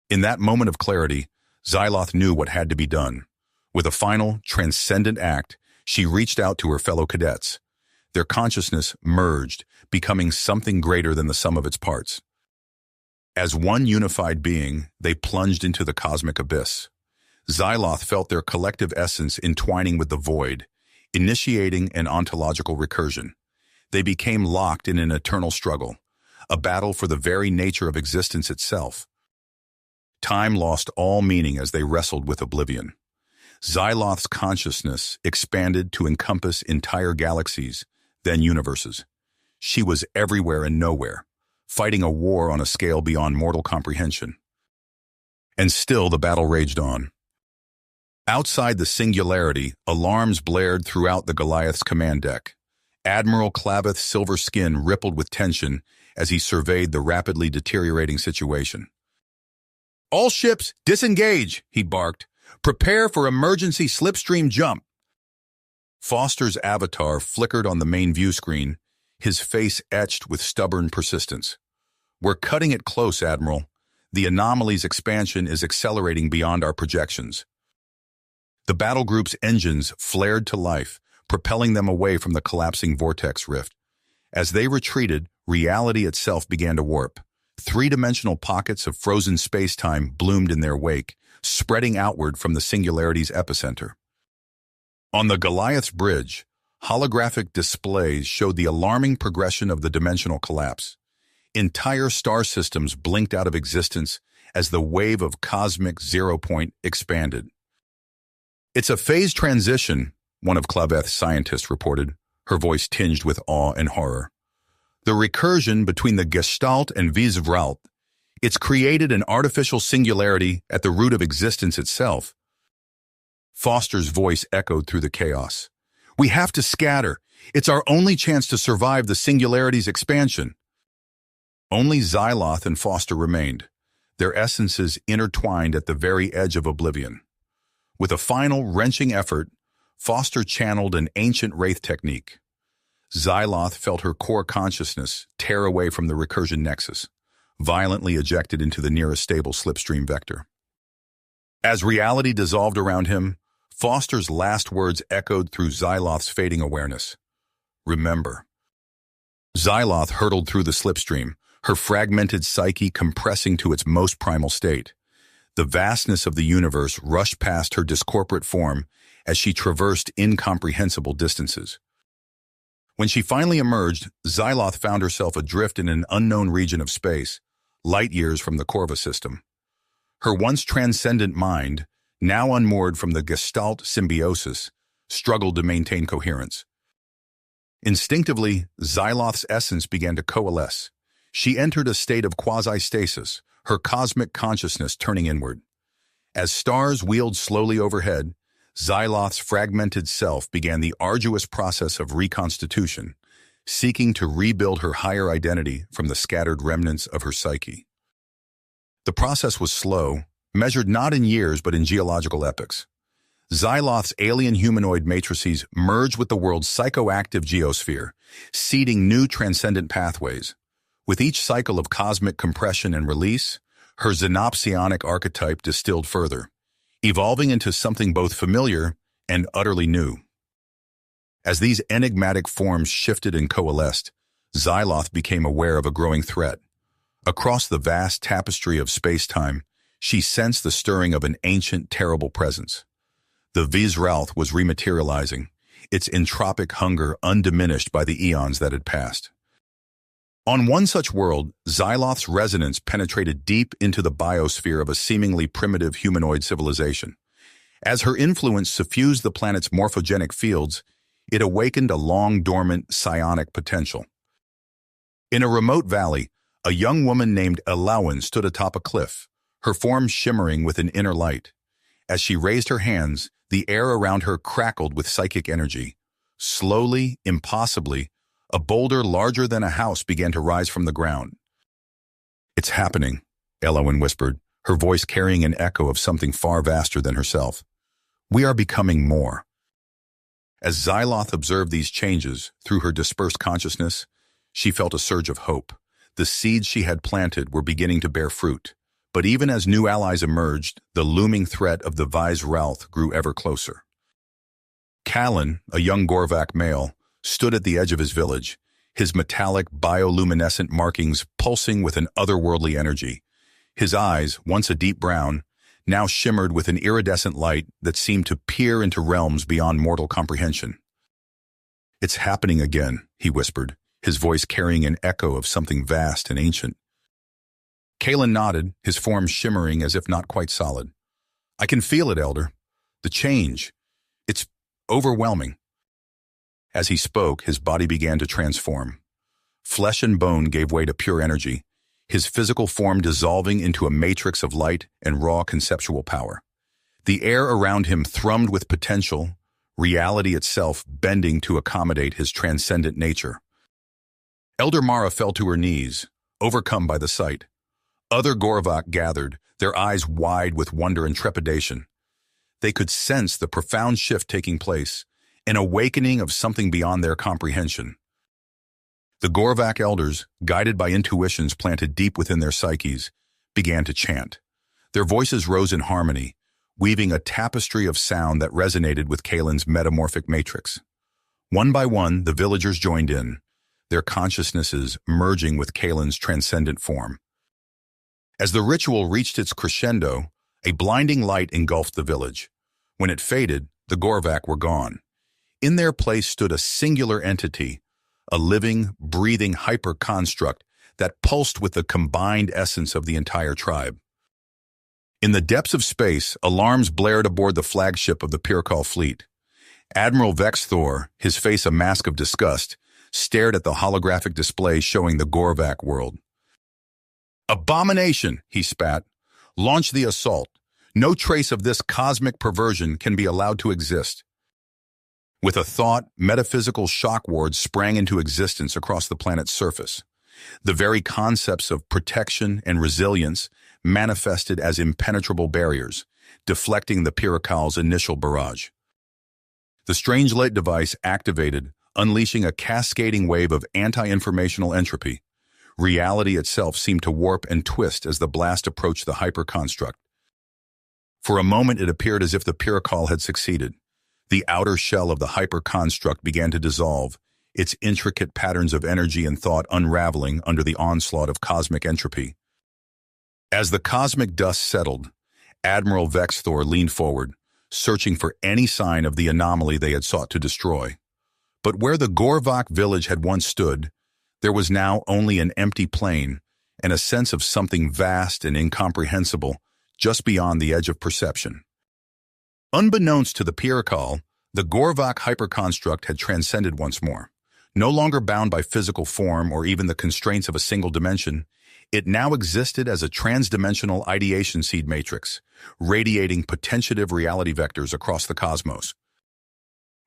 In that moment of clarity, Xyloth knew what had to be done. With a final, transcendent act, she reached out to her fellow cadets. Their consciousness merged, becoming something greater than the sum of its parts. As one unified being, they plunged into the cosmic abyss. Xyloth felt their collective essence entwining with the void, initiating an ontological recursion. They became locked in an eternal struggle, a battle for the very nature of existence itself. Time lost all meaning as they wrestled with oblivion. Xyloth's consciousness expanded to encompass entire galaxies, then universes. She was everywhere and nowhere, fighting a war on a scale beyond mortal comprehension. And still the battle raged on. Outside the singularity, alarms blared throughout the Goliath's command deck. Admiral Claveth's silver skin rippled with tension as he surveyed the rapidly deteriorating situation. "All ships, disengage," he barked. "Prepare for emergency slipstream jump." Foster's avatar flickered on the main view screen, his face etched with stubborn persistence. "We're cutting it close, Admiral. The anomaly's expansion is accelerating beyond our projections." The battle group's engines flared to life, propelling them away from the collapsing vortex rift. As they retreated, reality itself began to warp. Three-dimensional pockets of frozen space-time bloomed in their wake, spreading outward from the singularity's epicenter. On the Goliath's bridge, holographic displays showed the alarming progression of the dimensional collapse. Entire star systems blinked out of existence as the wave of cosmic zero point expanded. "It's a phase transition," one of Claveth's scientists reported, her voice tinged with awe and horror. "The recursion between the Gestalt and Visvralt, it's created an artificial singularity at the root of existence itself." Foster's voice echoed through the chaos. "We have to scatter. It's our only chance to survive the singularity's expansion." Only Xyloth and Foster remained, their essences intertwined at the very edge of oblivion. With a final, wrenching effort, Foster channeled an ancient wraith technique. Xyloth felt her core consciousness tear away from the recursion nexus, violently ejected into the nearest stable slipstream vector. As reality dissolved around him, Foster's last words echoed through Xyloth's fading awareness. "Remember." Xyloth hurtled through the slipstream, her fragmented psyche compressing to its most primal state. The vastness of the universe rushed past her discorporate form as she traversed incomprehensible distances. When she finally emerged, Xyloth found herself adrift in an unknown region of space, light years from the Corva system. Her once transcendent mind, now unmoored from the Gestalt symbiosis, struggled to maintain coherence. Instinctively, Xyloth's essence began to coalesce. She entered a state of quasi-stasis, her cosmic consciousness turning inward. As stars wheeled slowly overhead, Xyloth's fragmented self began the arduous process of reconstitution, seeking to rebuild her higher identity from the scattered remnants of her psyche. The process was slow, measured not in years but in geological epochs. Xyloth's alien humanoid matrices merged with the world's psychoactive geosphere, seeding new transcendent pathways. With each cycle of cosmic compression and release, her xenopsionic archetype distilled further, evolving into something both familiar and utterly new. As these enigmatic forms shifted and coalesced, Xyloth became aware of a growing threat. Across the vast tapestry of space-time, she sensed the stirring of an ancient, terrible presence. The Visralth was rematerializing, its entropic hunger undiminished by the eons that had passed. On one such world, Xyloth's resonance penetrated deep into the biosphere of a seemingly primitive humanoid civilization. As her influence suffused the planet's morphogenic fields, it awakened a long-dormant psionic potential. In a remote valley, a young woman named Elawan stood atop a cliff, her form shimmering with an inner light. As she raised her hands, the air around her crackled with psychic energy. Slowly, impossibly, a boulder larger than a house began to rise from the ground. "It's happening," Elawan whispered, her voice carrying an echo of something far vaster than herself. We are becoming more. As Xyloth observed these changes through her dispersed consciousness, she felt a surge of hope. The seeds she had planted were beginning to bear fruit. But even as new allies emerged, the looming threat of the Vize-Ralth grew ever closer. Callan, a young Gorvak male, stood at the edge of his village, his metallic, bioluminescent markings pulsing with an otherworldly energy. His eyes, once a deep brown, now shimmered with an iridescent light that seemed to peer into realms beyond mortal comprehension. "It's happening again," he whispered, his voice carrying an echo of something vast and ancient. Callan nodded, his form shimmering as if not quite solid. "I can feel it, Elder. The change. It's overwhelming." As he spoke, his body began to transform. Flesh and bone gave way to pure energy, his physical form dissolving into a matrix of light and raw conceptual power. The air around him thrummed with potential, reality itself bending to accommodate his transcendent nature. Elder Mara fell to her knees, overcome by the sight. Other Gorvak gathered, their eyes wide with wonder and trepidation. They could sense the profound shift taking place, an awakening of something beyond their comprehension. The Gorvak elders, guided by intuitions planted deep within their psyches, began to chant. Their voices rose in harmony, weaving a tapestry of sound that resonated with Callan's metamorphic matrix. One by one, the villagers joined in, their consciousnesses merging with Callan's transcendent form. As the ritual reached its crescendo, a blinding light engulfed the village. When it faded, the Gorvak were gone. In their place stood a singular entity, a living, breathing hyper-construct that pulsed with the combined essence of the entire tribe. In the depths of space, alarms blared aboard the flagship of the Pyrkal fleet. Admiral Vexthor, his face a mask of disgust, stared at the holographic display showing the Gorvak world. "Abomination," he spat. "Launch the assault. No trace of this cosmic perversion can be allowed to exist." With a thought, metaphysical shock wards sprang into existence across the planet's surface. The very concepts of protection and resilience manifested as impenetrable barriers, deflecting the Pyrkal's initial barrage. The strange light device activated, unleashing a cascading wave of anti-informational entropy. Reality itself seemed to warp and twist as the blast approached the hyperconstruct. For a moment it appeared as if the Pyrkal had succeeded. The outer shell of the hyperconstruct began to dissolve, its intricate patterns of energy and thought unraveling under the onslaught of cosmic entropy. As the cosmic dust settled, Admiral Vexthor leaned forward, searching for any sign of the anomaly they had sought to destroy. But where the Gorvak village had once stood, there was now only an empty plain and a sense of something vast and incomprehensible just beyond the edge of perception. Unbeknownst to the Pyrkal, the Gorvak hyperconstruct had transcended once more. No longer bound by physical form or even the constraints of a single dimension, it now existed as a transdimensional ideation seed matrix, radiating potentiative reality vectors across the cosmos.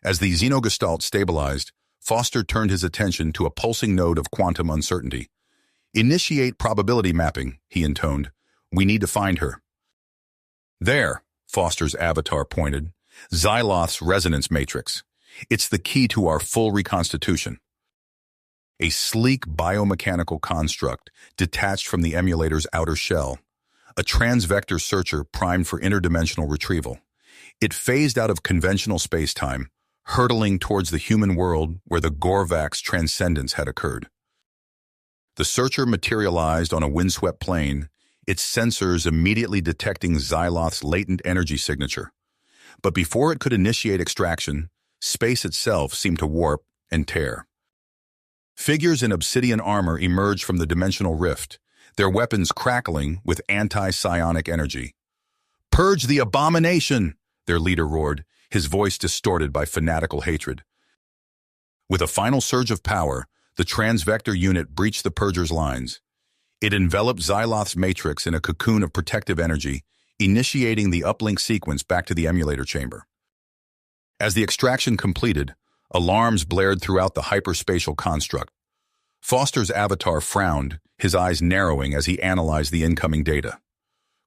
As the xenogestalt stabilized, Foster turned his attention to a pulsing node of quantum uncertainty. "Initiate probability mapping," he intoned. "We need to find her." "There," Foster's avatar pointed, "Xyloth's resonance matrix. It's the key to our full reconstitution." A sleek biomechanical construct detached from the emulator's outer shell, a transvector searcher primed for interdimensional retrieval. It phased out of conventional space-time, hurtling towards the human world where the Gorvak's transcendence had occurred. The searcher materialized on a windswept plain, its sensors immediately detecting Xyloth's latent energy signature. But before it could initiate extraction, space itself seemed to warp and tear. Figures in obsidian armor emerged from the dimensional rift, their weapons crackling with anti-psionic energy. "Purge the abomination!" their leader roared, his voice distorted by fanatical hatred. With a final surge of power, the transvector unit breached the Purger's lines. It enveloped Xyloth's matrix in a cocoon of protective energy, initiating the uplink sequence back to the emulator chamber. As the extraction completed, alarms blared throughout the hyperspatial construct. Foster's avatar frowned, his eyes narrowing as he analyzed the incoming data.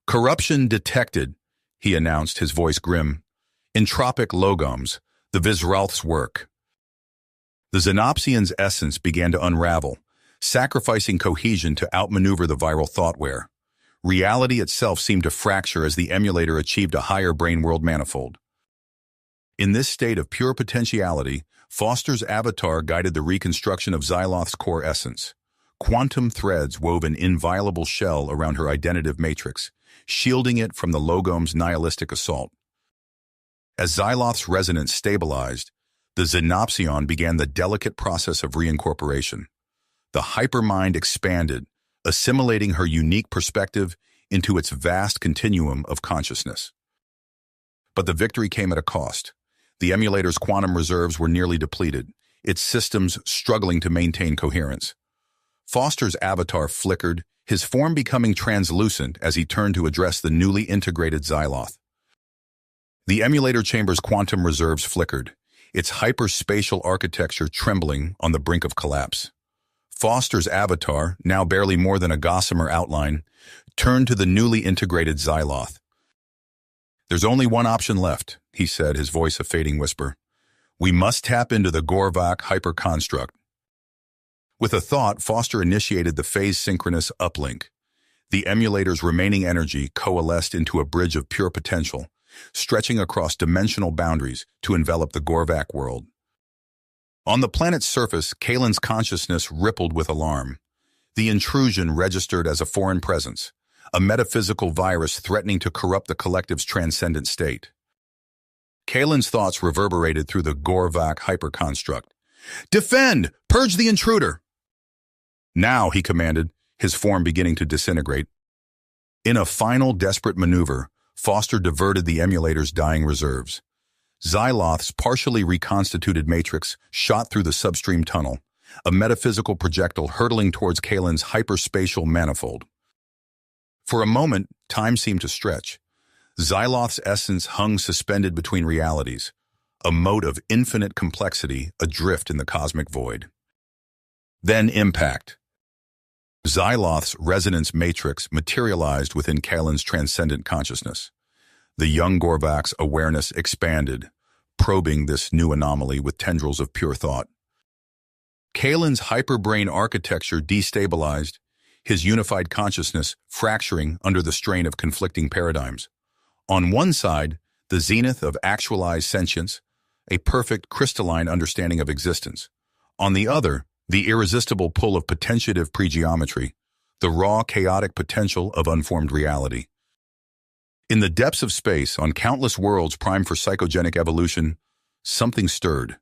Corruption detected, he announced, his voice grim. Entropic logos, the Visralth's work. The Xenopsian's essence began to unravel, sacrificing cohesion to outmaneuver the viral thoughtware. Reality itself seemed to fracture as the emulator achieved a higher brain-world manifold. In this state of pure potentiality, Foster's avatar guided the reconstruction of Xyloth's core essence. Quantum threads wove an inviolable shell around her identitive matrix, shielding it from the Logom's nihilistic assault. As Xyloth's resonance stabilized, the Xenopsion began the delicate process of reincorporation. The hypermind expanded, assimilating her unique perspective into its vast continuum of consciousness. But the victory came at a cost. The emulator's quantum reserves were nearly depleted, its systems struggling to maintain coherence. Foster's avatar flickered, his form becoming translucent as he turned to address the newly integrated Xyloth. The emulator chamber's quantum reserves flickered, its hyperspatial architecture trembling on the brink of collapse. Foster's avatar, now barely more than a gossamer outline, turned to the newly integrated Xyloth. "There's only one option left," he said, his voice a fading whisper. "We must tap into the Gorvak hyperconstruct." With a thought, Foster initiated the phase-synchronous uplink. The emulator's remaining energy coalesced into a bridge of pure potential, stretching across dimensional boundaries to envelop the Gorvak world. On the planet's surface, Kalen's consciousness rippled with alarm. The intrusion registered as a foreign presence, a metaphysical virus threatening to corrupt the collective's transcendent state. Kalen's thoughts reverberated through the Gorvak hyperconstruct. "Defend! Purge the intruder!" "Now," he commanded, his form beginning to disintegrate. In a final desperate maneuver, Foster diverted the emulator's dying reserves. Xyloth's partially reconstituted matrix shot through the substream tunnel, a metaphysical projectile hurtling towards Kalen's hyperspatial manifold. For a moment, time seemed to stretch. Xyloth's essence hung suspended between realities, a mote of infinite complexity adrift in the cosmic void. Then impact. Xyloth's resonance matrix materialized within Kalen's transcendent consciousness. The young Gorvak's awareness expanded, probing this new anomaly with tendrils of pure thought. Kalen's hyperbrain architecture destabilized, his unified consciousness fracturing under the strain of conflicting paradigms. On one side, the zenith of actualized sentience, a perfect crystalline understanding of existence. On the other, the irresistible pull of potentiative pregeometry, the raw chaotic potential of unformed reality. In the depths of space, on countless worlds primed for psychogenic evolution, something stirred.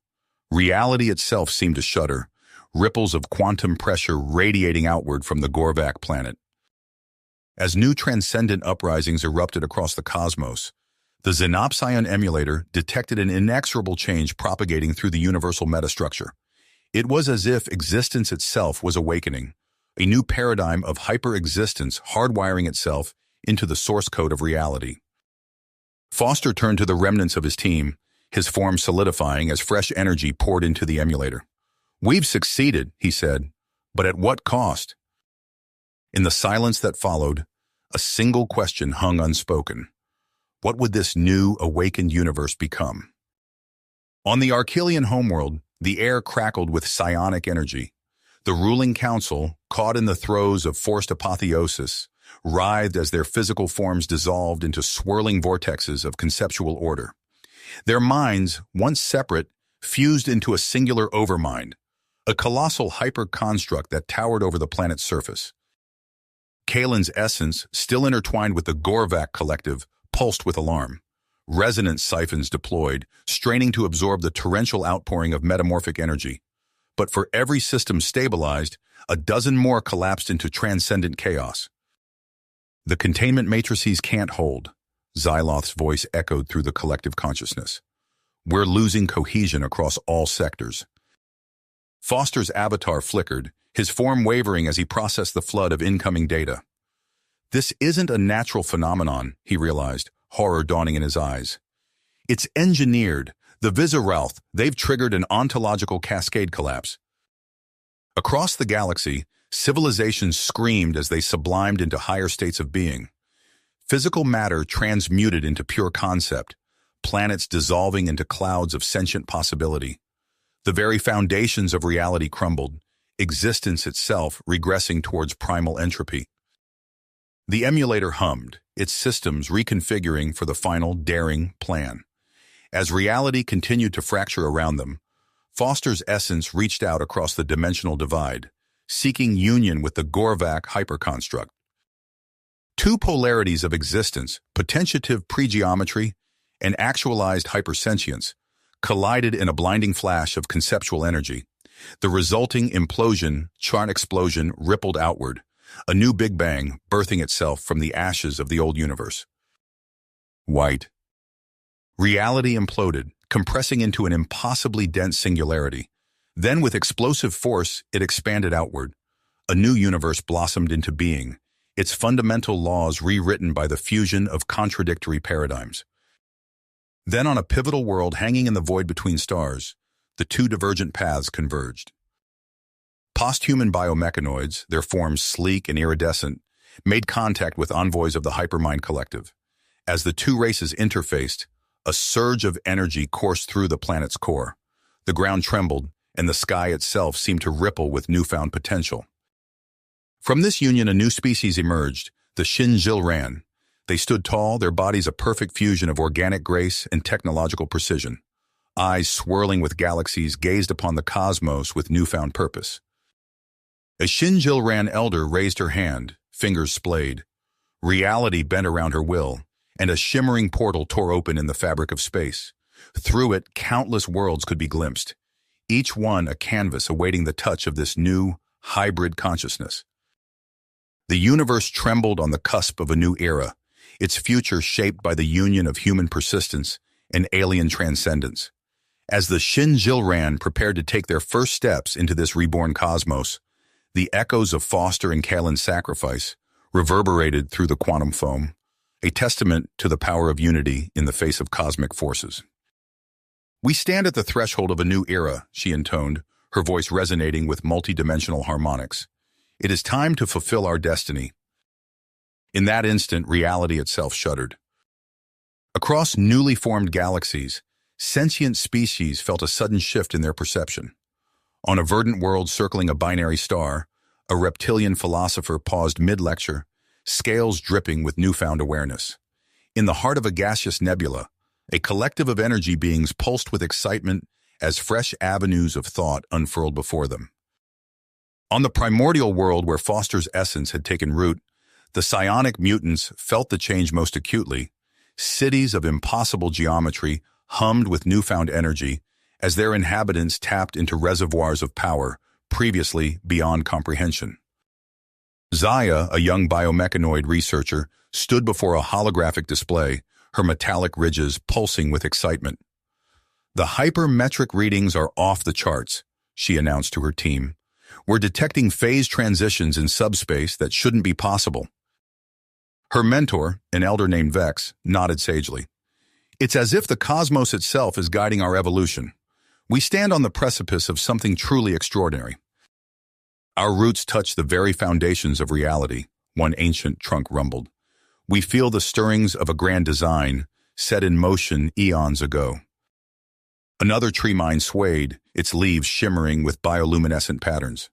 Reality itself seemed to shudder, ripples of quantum pressure radiating outward from the Gorvak planet. As new transcendent uprisings erupted across the cosmos, the Xenopsion emulator detected an inexorable change propagating through the universal metastructure. It was as if existence itself was awakening, a new paradigm of hyper-existence hardwiring itself into the source code of reality. Foster turned to the remnants of his team, his form solidifying as fresh energy poured into the emulator. "We've succeeded," he said, "but at what cost?" In the silence that followed, a single question hung unspoken. What would this new, awakened universe become? On the Archelian homeworld, the air crackled with psionic energy. The ruling council, caught in the throes of forced apotheosis, writhed as their physical forms dissolved into swirling vortexes of conceptual order. Their minds, once separate, fused into a singular overmind, a colossal hyper-construct that towered over the planet's surface. Kalen's essence, still intertwined with the Gorvak collective, pulsed with alarm. Resonance siphons deployed, straining to absorb the torrential outpouring of metamorphic energy. But for every system stabilized, a dozen more collapsed into transcendent chaos. "The containment matrices can't hold," Xyloth's voice echoed through the collective consciousness. "We're losing cohesion across all sectors." Foster's avatar flickered, his form wavering as he processed the flood of incoming data. This isn't a natural phenomenon, he realized, horror dawning in his eyes. It's engineered. The Visiralth, they've triggered an ontological cascade collapse. Across the galaxy, civilizations screamed as they sublimed into higher states of being. Physical matter transmuted into pure concept, planets dissolving into clouds of sentient possibility. The very foundations of reality crumbled, existence itself regressing towards primal entropy. The emulator hummed, its systems reconfiguring for the final, daring plan. As reality continued to fracture around them, Foster's essence reached out across the dimensional divide, seeking union with the Gorvac hyperconstruct. Two polarities of existence, potentiative pregeometry and actualized hypersentience, collided in a blinding flash of conceptual energy. The resulting implosion, chart explosion, rippled outward, a new Big Bang birthing itself from the ashes of the old universe. White. Reality imploded, compressing into an impossibly dense singularity. Then, with explosive force, it expanded outward. A new universe blossomed into being, its fundamental laws rewritten by the fusion of contradictory paradigms. Then, on a pivotal world hanging in the void between stars, the two divergent paths converged. Post-human biomechanoids, their forms sleek and iridescent, made contact with envoys of the Hypermind Collective. As the two races interfaced, a surge of energy coursed through the planet's core. The ground trembled, and the sky itself seemed to ripple with newfound potential. From this union, a new species emerged, the Shinjilran. They stood tall, their bodies a perfect fusion of organic grace and technological precision. Eyes swirling with galaxies gazed upon the cosmos with newfound purpose. A Shinjilran elder raised her hand, fingers splayed. Reality bent around her will, and a shimmering portal tore open in the fabric of space. Through it, countless worlds could be glimpsed, each one a canvas awaiting the touch of this new, hybrid consciousness. The universe trembled on the cusp of a new era, its future shaped by the union of human persistence and alien transcendence. As the Shinjilran prepared to take their first steps into this reborn cosmos, the echoes of Foster and Kalen's sacrifice reverberated through the quantum foam, a testament to the power of unity in the face of cosmic forces. "We stand at the threshold of a new era," she intoned, her voice resonating with multidimensional harmonics. "It is time to fulfill our destiny." In that instant, reality itself shuddered. Across newly formed galaxies, sentient species felt a sudden shift in their perception. On a verdant world circling a binary star, a reptilian philosopher paused mid-lecture, scales dripping with newfound awareness. In the heart of a gaseous nebula, a collective of energy beings pulsed with excitement as fresh avenues of thought unfurled before them. On the primordial world where Foster's essence had taken root, the psionic mutants felt the change most acutely. Cities of impossible geometry hummed with newfound energy as their inhabitants tapped into reservoirs of power previously beyond comprehension. Zaya, a young biomechanoid researcher, stood before a holographic display, her metallic ridges pulsing with excitement. "The hypermetric readings are off the charts," she announced to her team. "We're detecting phase transitions in subspace that shouldn't be possible." Her mentor, an elder named Vex, nodded sagely. "It's as if the cosmos itself is guiding our evolution. We stand on the precipice of something truly extraordinary. Our roots touch the very foundations of reality," one ancient trunk rumbled. "We feel the stirrings of a grand design, set in motion eons ago." Another tree mind swayed, its leaves shimmering with bioluminescent patterns.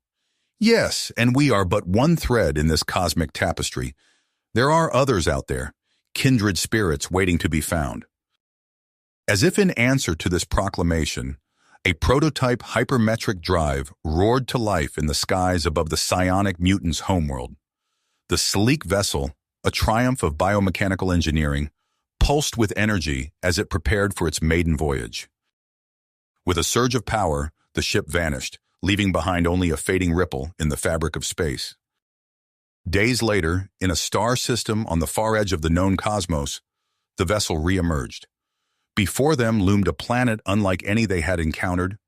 "Yes, and we are but one thread in this cosmic tapestry. There are others out there, kindred spirits waiting to be found." As if in answer to this proclamation, a prototype hypermetric drive roared to life in the skies above the psionic mutants' homeworld. The sleek vessel, a triumph of biomechanical engineering, pulsed with energy as it prepared for its maiden voyage. With a surge of power, the ship vanished, leaving behind only a fading ripple in the fabric of space. Days later, in a star system on the far edge of the known cosmos, the vessel re-emerged. Before them loomed a planet unlike any they had encountered,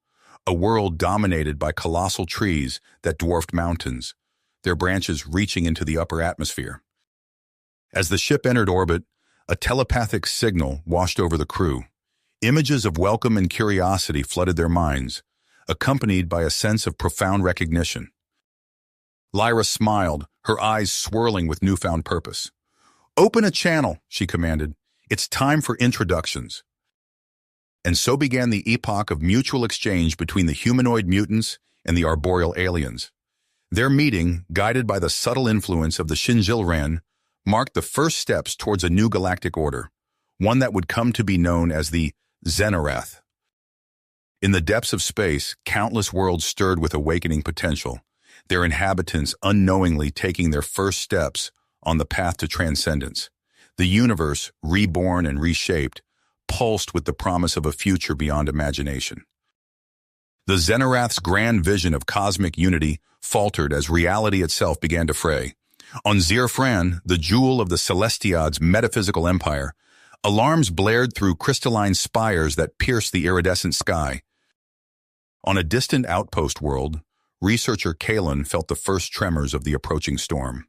a world dominated by colossal trees that dwarfed mountains, their branches reaching into the upper atmosphere. As the ship entered orbit, a telepathic signal washed over the crew. Images of welcome and curiosity flooded their minds, accompanied by a sense of profound recognition. Lyra smiled, her eyes swirling with newfound purpose. "Open a channel," she commanded. "It's time for introductions." And so began the epoch of mutual exchange between the humanoid mutants and the arboreal aliens. Their meeting, guided by the subtle influence of the Shinjilran, marked the first steps towards a new galactic order, one that would come to be known as the Xenarath. In the depths of space, countless worlds stirred with awakening potential, their inhabitants unknowingly taking their first steps on the path to transcendence. The universe, reborn and reshaped, pulsed with the promise of a future beyond imagination. The Xenarath's grand vision of cosmic unity faltered as reality itself began to fray. On Zirfran, the jewel of the Celestiad's metaphysical empire, alarms blared through crystalline spires that pierced the iridescent sky. On a distant outpost world, researcher Kalen felt the first tremors of the approaching storm.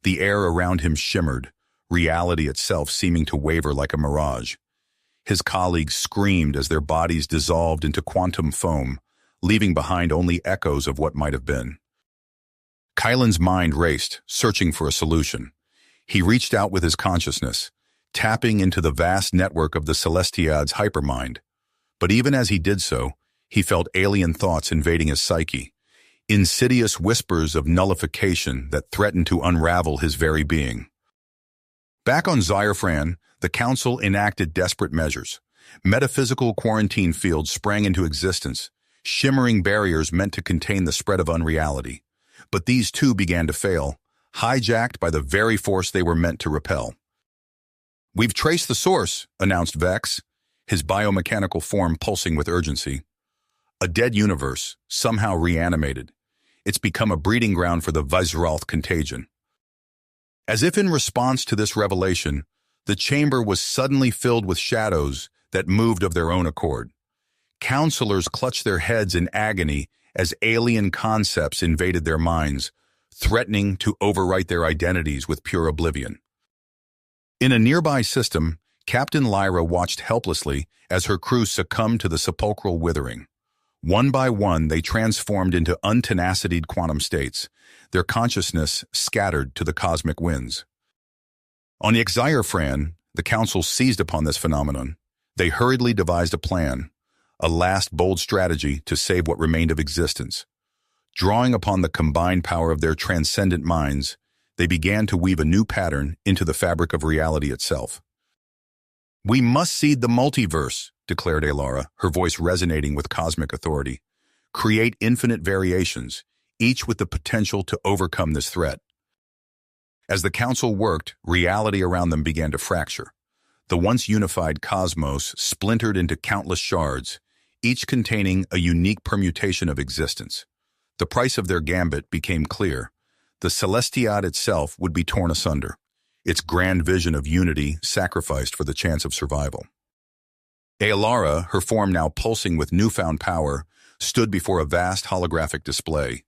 The air around him shimmered, reality itself seeming to waver like a mirage. His colleagues screamed as their bodies dissolved into quantum foam, leaving behind only echoes of what might have been. Kylan's mind raced, searching for a solution. He reached out with his consciousness, tapping into the vast network of the Celestiad's hypermind. But even as he did so, he felt alien thoughts invading his psyche, insidious whispers of nullification that threatened to unravel his very being. Back on Zirfran, the Council enacted desperate measures. Metaphysical quarantine fields sprang into existence, shimmering barriers meant to contain the spread of unreality. But these too began to fail, hijacked by the very force they were meant to repel. "We've traced the source," announced Vex, his biomechanical form pulsing with urgency. A dead universe, somehow reanimated. It's become a breeding ground for the Vizralth contagion. As if in response to this revelation, the chamber was suddenly filled with shadows that moved of their own accord. Counselors clutched their heads in agony as alien concepts invaded their minds, threatening to overwrite their identities with pure oblivion. In a nearby system, Captain Lyra watched helplessly as her crew succumbed to the sepulchral withering. One by one, they transformed into untenacitied quantum states, their consciousness scattered to the cosmic winds. On Xyrfran, the Council seized upon this phenomenon. They hurriedly devised a plan, a last bold strategy to save what remained of existence. Drawing upon the combined power of their transcendent minds, they began to weave a new pattern into the fabric of reality itself. "We must seed the multiverse," declared Alara, her voice resonating with cosmic authority. "Create infinite variations, each with the potential to overcome this threat." As the Council worked, reality around them began to fracture. The once unified cosmos splintered into countless shards, each containing a unique permutation of existence. The price of their gambit became clear. The Celestiad itself would be torn asunder, its grand vision of unity sacrificed for the chance of survival. Alara, her form now pulsing with newfound power, stood before a vast holographic display.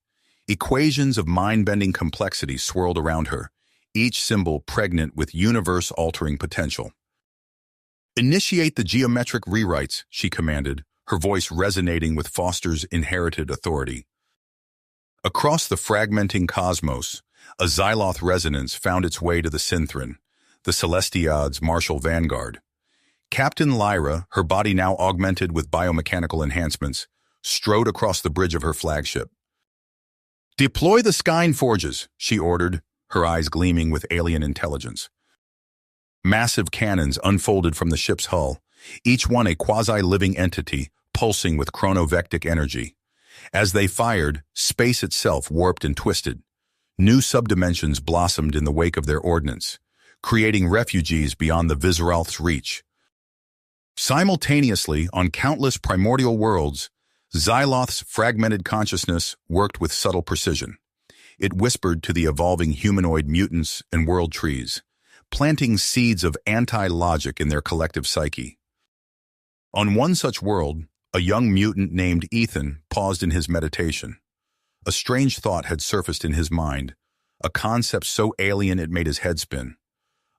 Equations of mind-bending complexity swirled around her, each symbol pregnant with universe-altering potential. "Initiate the geometric rewrites," she commanded, her voice resonating with Foster's inherited authority. Across the fragmenting cosmos, a Xyloth resonance found its way to the Synthron, the Celestiad's martial vanguard. Captain Lyra, her body now augmented with biomechanical enhancements, strode across the bridge of her flagship. "Deploy the Skyne forges," she ordered, her eyes gleaming with alien intelligence. Massive cannons unfolded from the ship's hull, each one a quasi-living entity pulsing with chronovectic energy. As they fired, space itself warped and twisted. New subdimensions blossomed in the wake of their ordnance, creating refugees beyond the Vizralth's reach. Simultaneously, on countless primordial worlds, Xyloth's fragmented consciousness worked with subtle precision. It whispered to the evolving humanoid mutants and world trees, planting seeds of anti-logic in their collective psyche. On one such world, a young mutant named Ethan paused in his meditation. A strange thought had surfaced in his mind, a concept so alien it made his head spin.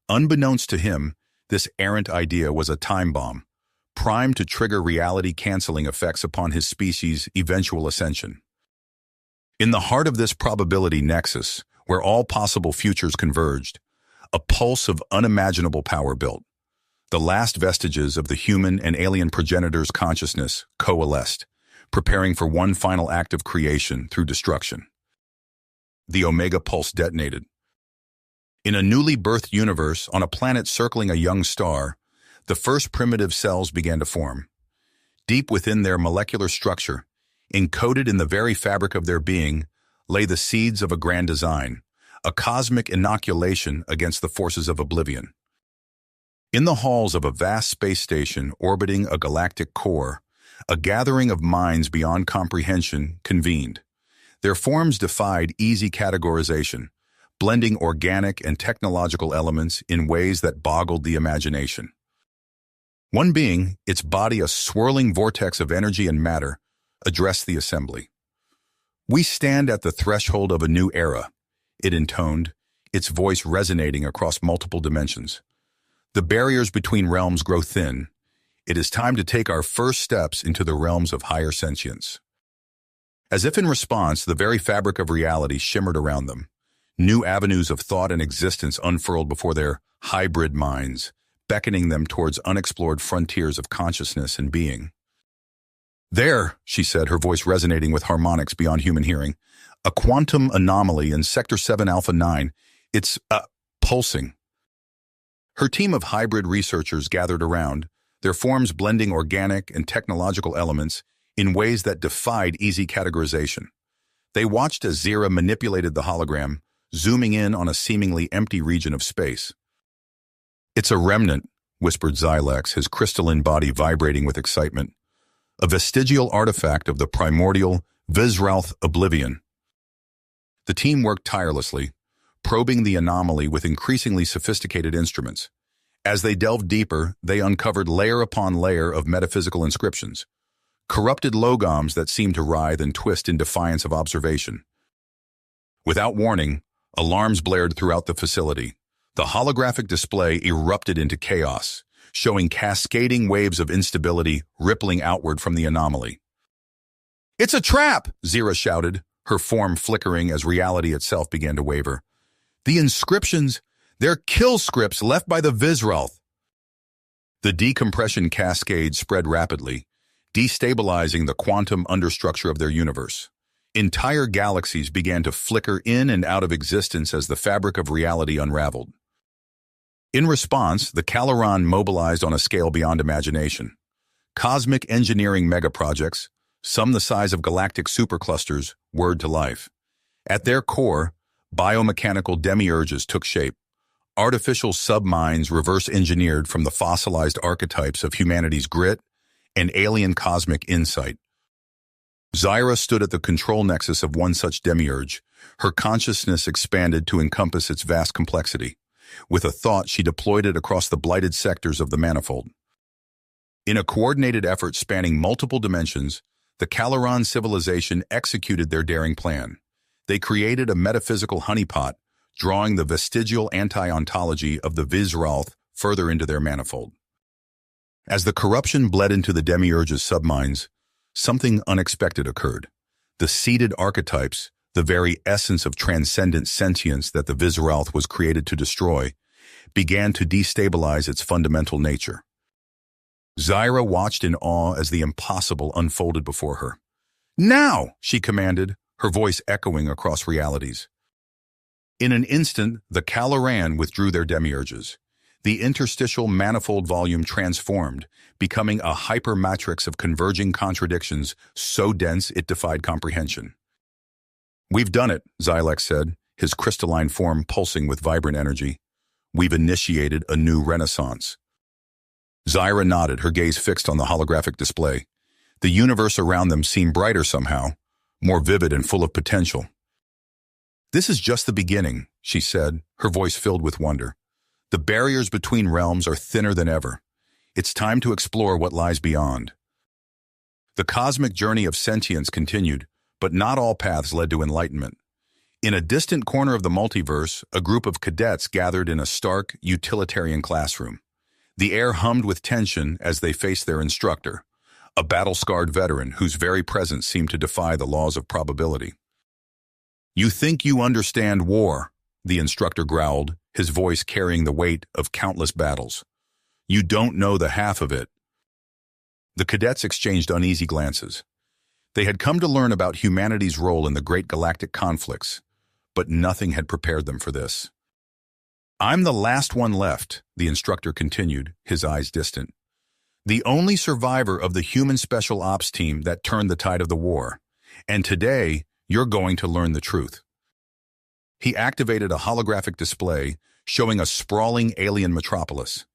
Unbeknownst to him, this errant idea was a time bomb, primed to trigger reality-canceling effects upon his species' eventual ascension. In the heart of this probability nexus, where all possible futures converged, a pulse of unimaginable power built. The last vestiges of the human and alien progenitor's consciousness coalesced, preparing for one final act of creation through destruction. The Omega Pulse detonated. In a newly birthed universe, on a planet circling a young star, the first primitive cells began to form. Deep within their molecular structure, encoded in the very fabric of their being, lay the seeds of a grand design, a cosmic inoculation against the forces of oblivion. In the halls of a vast space station orbiting a galactic core, a gathering of minds beyond comprehension convened. Their forms defied easy categorization, blending organic and technological elements in ways that boggled the imagination. One being, its body a swirling vortex of energy and matter, addressed the assembly. "We stand at the threshold of a new era," it intoned, its voice resonating across multiple dimensions. "The barriers between realms grow thin. It is time to take our first steps into the realms of higher sentience." As if in response, the very fabric of reality shimmered around them. New avenues of thought and existence unfurled before their hybrid minds, beckoning them towards unexplored frontiers of consciousness and being. "There," she said, her voice resonating with harmonics beyond human hearing, "a quantum anomaly in Sector 7 Alpha 9. It's, pulsing." Her team of hybrid researchers gathered around, their forms blending organic and technological elements in ways that defied easy categorization. They watched as Zira manipulated the hologram, zooming in on a seemingly empty region of space. "It's a remnant," whispered Xylex, his crystalline body vibrating with excitement. "A vestigial artifact of the primordial Visralth oblivion." The team worked tirelessly, probing the anomaly with increasingly sophisticated instruments. As they delved deeper, they uncovered layer upon layer of metaphysical inscriptions, corrupted logons that seemed to writhe and twist in defiance of observation. Without warning, alarms blared throughout the facility. The holographic display erupted into chaos, showing cascading waves of instability rippling outward from the anomaly. "It's a trap!" Zira shouted, her form flickering as reality itself began to waver. "The inscriptions, they're kill scripts left by the Visralth." The decompression cascade spread rapidly, destabilizing the quantum understructure of their universe. Entire galaxies began to flicker in and out of existence as the fabric of reality unraveled. In response, the Caloran mobilized on a scale beyond imagination. Cosmic engineering megaprojects, some the size of galactic superclusters, whirred to life. At their core, biomechanical demiurges took shape. Artificial subminds reverse-engineered from the fossilized archetypes of humanity's grit and alien cosmic insight. Zyra stood at the control nexus of one such demiurge, her consciousness expanded to encompass its vast complexity. With a thought, she deployed it across the blighted sectors of the manifold. In a coordinated effort spanning multiple dimensions, the Caloran civilization executed their daring plan. They created a metaphysical honeypot, drawing the vestigial anti-ontology of the Visralth further into their manifold. As the corruption bled into the demiurge's subminds, something unexpected occurred. The seeded archetypes, the very essence of transcendent sentience that the Visralth was created to destroy, began to destabilize its fundamental nature. Zyra watched in awe as the impossible unfolded before her. "Now!" she commanded, her voice echoing across realities. In an instant, the Caloran withdrew their demiurges. The interstitial manifold volume transformed, becoming a hypermatrix of converging contradictions so dense it defied comprehension. "We've done it," Xylex said, his crystalline form pulsing with vibrant energy. "We've initiated a new renaissance." Zyra nodded, her gaze fixed on the holographic display. The universe around them seemed brighter somehow, more vivid and full of potential. "This is just the beginning," she said, her voice filled with wonder. "The barriers between realms are thinner than ever. It's time to explore what lies beyond." The cosmic journey of sentience continued, but not all paths led to enlightenment. In a distant corner of the multiverse, a group of cadets gathered in a stark, utilitarian classroom. The air hummed with tension as they faced their instructor, a battle-scarred veteran whose very presence seemed to defy the laws of probability. "You think you understand war," the instructor growled, his voice carrying the weight of countless battles. "You don't know the half of it." The cadets exchanged uneasy glances. They had come to learn about humanity's role in the great galactic conflicts, but nothing had prepared them for this. "I'm the last one left," the instructor continued, his eyes distant. "The only survivor of the human special ops team that turned the tide of the war. And today, you're going to learn the truth." He activated a holographic display showing a sprawling alien metropolis.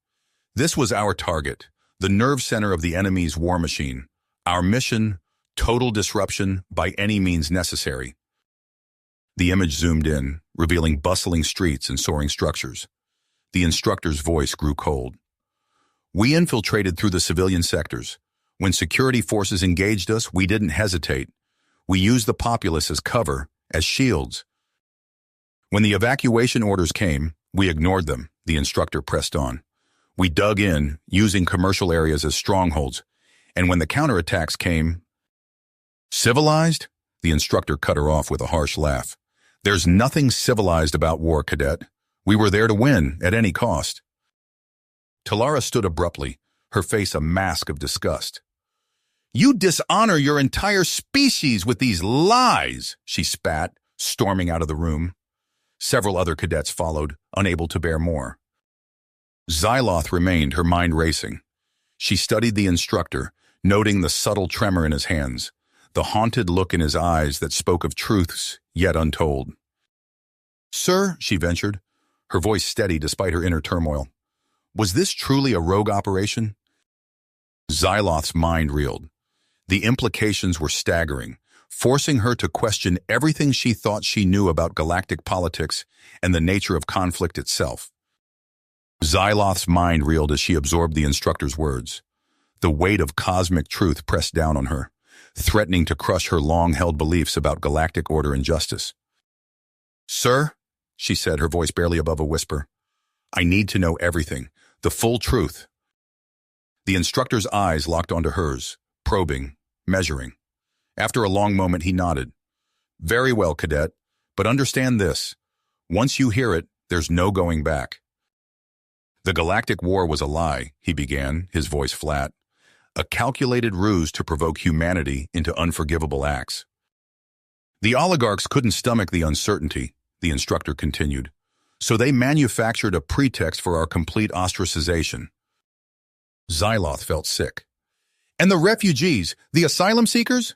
"This was our target, the nerve center of the enemy's war machine. Our mission, total disruption by any means necessary." The image zoomed in, revealing bustling streets and soaring structures. The instructor's voice grew cold. "We infiltrated through the civilian sectors. When security forces engaged us, we didn't hesitate. We used the populace as cover, as shields. When the evacuation orders came, we ignored them," the instructor pressed on. "We dug in, using commercial areas as strongholds. And when the counterattacks came—" "Civilized?" The instructor cut her off with a harsh laugh. "There's nothing civilized about war, cadet. We were there to win, at any cost." Talara stood abruptly, her face a mask of disgust. "You dishonor your entire species with these lies," she spat, storming out of the room. Several other cadets followed, unable to bear more. Xyloth remained, her mind racing. She studied the instructor, noting the subtle tremor in his hands, the haunted look in his eyes that spoke of truths yet untold. "Sir," she ventured, her voice steady despite her inner turmoil, "was this truly a rogue operation?" Xyloth's mind reeled. The implications were staggering, forcing her to question everything she thought she knew about galactic politics and the nature of conflict itself. Xyloth's mind reeled as she absorbed the instructor's words. The weight of cosmic truth pressed down on her, threatening to crush her long-held beliefs about galactic order and justice. "Sir," she said, her voice barely above a whisper, "I need to know everything, the full truth." The instructor's eyes locked onto hers, probing, measuring. After a long moment, he nodded. "Very well, cadet, but understand this. Once you hear it, there's no going back." "The Galactic War was a lie," he began, his voice flat. "A calculated ruse to provoke humanity into unforgivable acts. The oligarchs couldn't stomach the uncertainty," the instructor continued, "so they manufactured a pretext for our complete ostracization." Xyloth felt sick. "And the refugees, the asylum seekers?"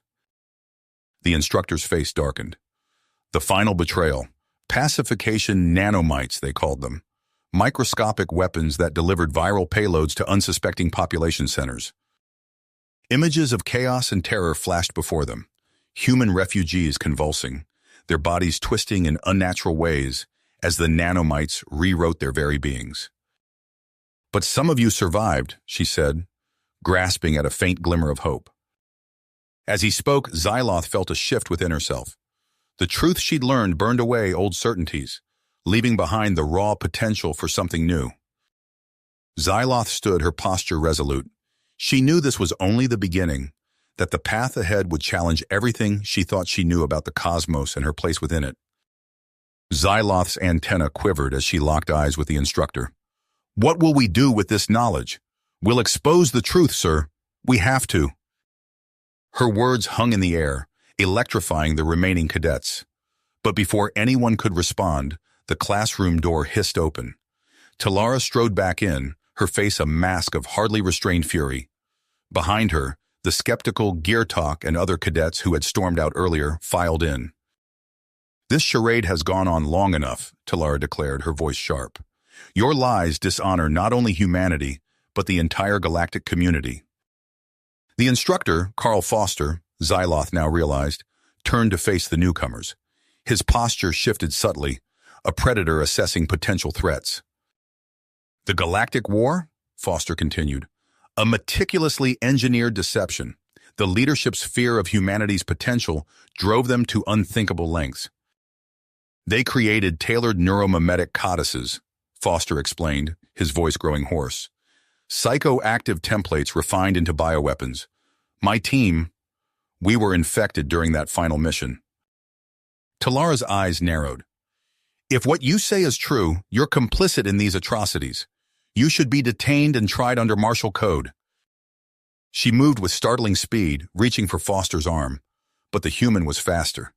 The instructor's face darkened. "The final betrayal. Pacification nanomites, they called them. Microscopic weapons that delivered viral payloads to unsuspecting population centers." Images of chaos and terror flashed before them. Human refugees convulsing, their bodies twisting in unnatural ways as the nanomites rewrote their very beings. "But some of you survived," she said, grasping at a faint glimmer of hope. As he spoke, Xyloth felt a shift within herself. The truth she'd learned burned away old certainties, leaving behind the raw potential for something new. Xyloth stood, her posture resolute. She knew this was only the beginning, that the path ahead would challenge everything she thought she knew about the cosmos and her place within it. Xyloth's antenna quivered as she locked eyes with the instructor. "What will we do with this knowledge? We'll expose the truth, sir. We have to." Her words hung in the air, electrifying the remaining cadets. But before anyone could respond, the classroom door hissed open. Talara strode back in, her face a mask of hardly restrained fury. Behind her, the skeptical Geartalk and other cadets who had stormed out earlier filed in. "This charade has gone on long enough," Talara declared, her voice sharp. "Your lies dishonor not only humanity, but the entire galactic community." The instructor, Carl Foster, Xyloth now realized, turned to face the newcomers. His posture shifted subtly, a predator assessing potential threats. "The Galactic War?" Foster continued. "A meticulously engineered deception. The leadership's fear of humanity's potential drove them to unthinkable lengths. They created tailored neuromimetic codices," Foster explained, his voice growing hoarse. "Psychoactive templates refined into bioweapons. My team, we were infected during that final mission." Talara's eyes narrowed. If what you say is true, you're complicit in these atrocities. You should be detained and tried under martial code. She moved with startling speed, reaching for Foster's arm, but the human was faster.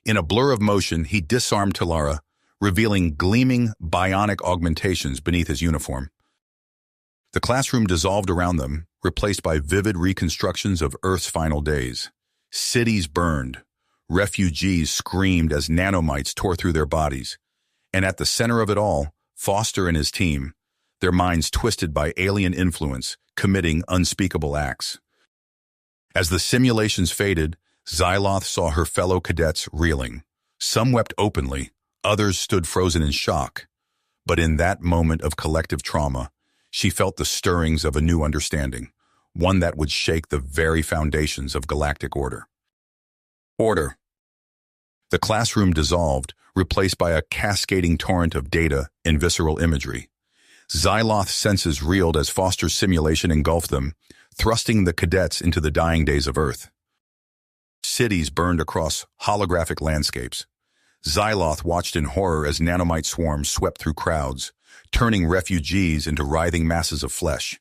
In a blur of motion, he disarmed Talara, revealing gleaming, bionic augmentations beneath his uniform. The classroom dissolved around them, replaced by vivid reconstructions of Earth's final days. Cities burned. Refugees screamed as nanomites tore through their bodies. And at the center of it all, Foster and his team, their minds twisted by alien influence, committing unspeakable acts. As the simulations faded, Xyloth saw her fellow cadets reeling. Some wept openly, others stood frozen in shock. But in that moment of collective trauma, she felt the stirrings of a new understanding, one that would shake the very foundations of galactic order. Order. The classroom dissolved, replaced by a cascading torrent of data and visceral imagery. Xyloth's senses reeled as Foster's simulation engulfed them, thrusting the cadets into the dying days of Earth. Cities burned across holographic landscapes. Xyloth watched in horror as nanomite swarms swept through crowds, turning refugees into writhing masses of flesh.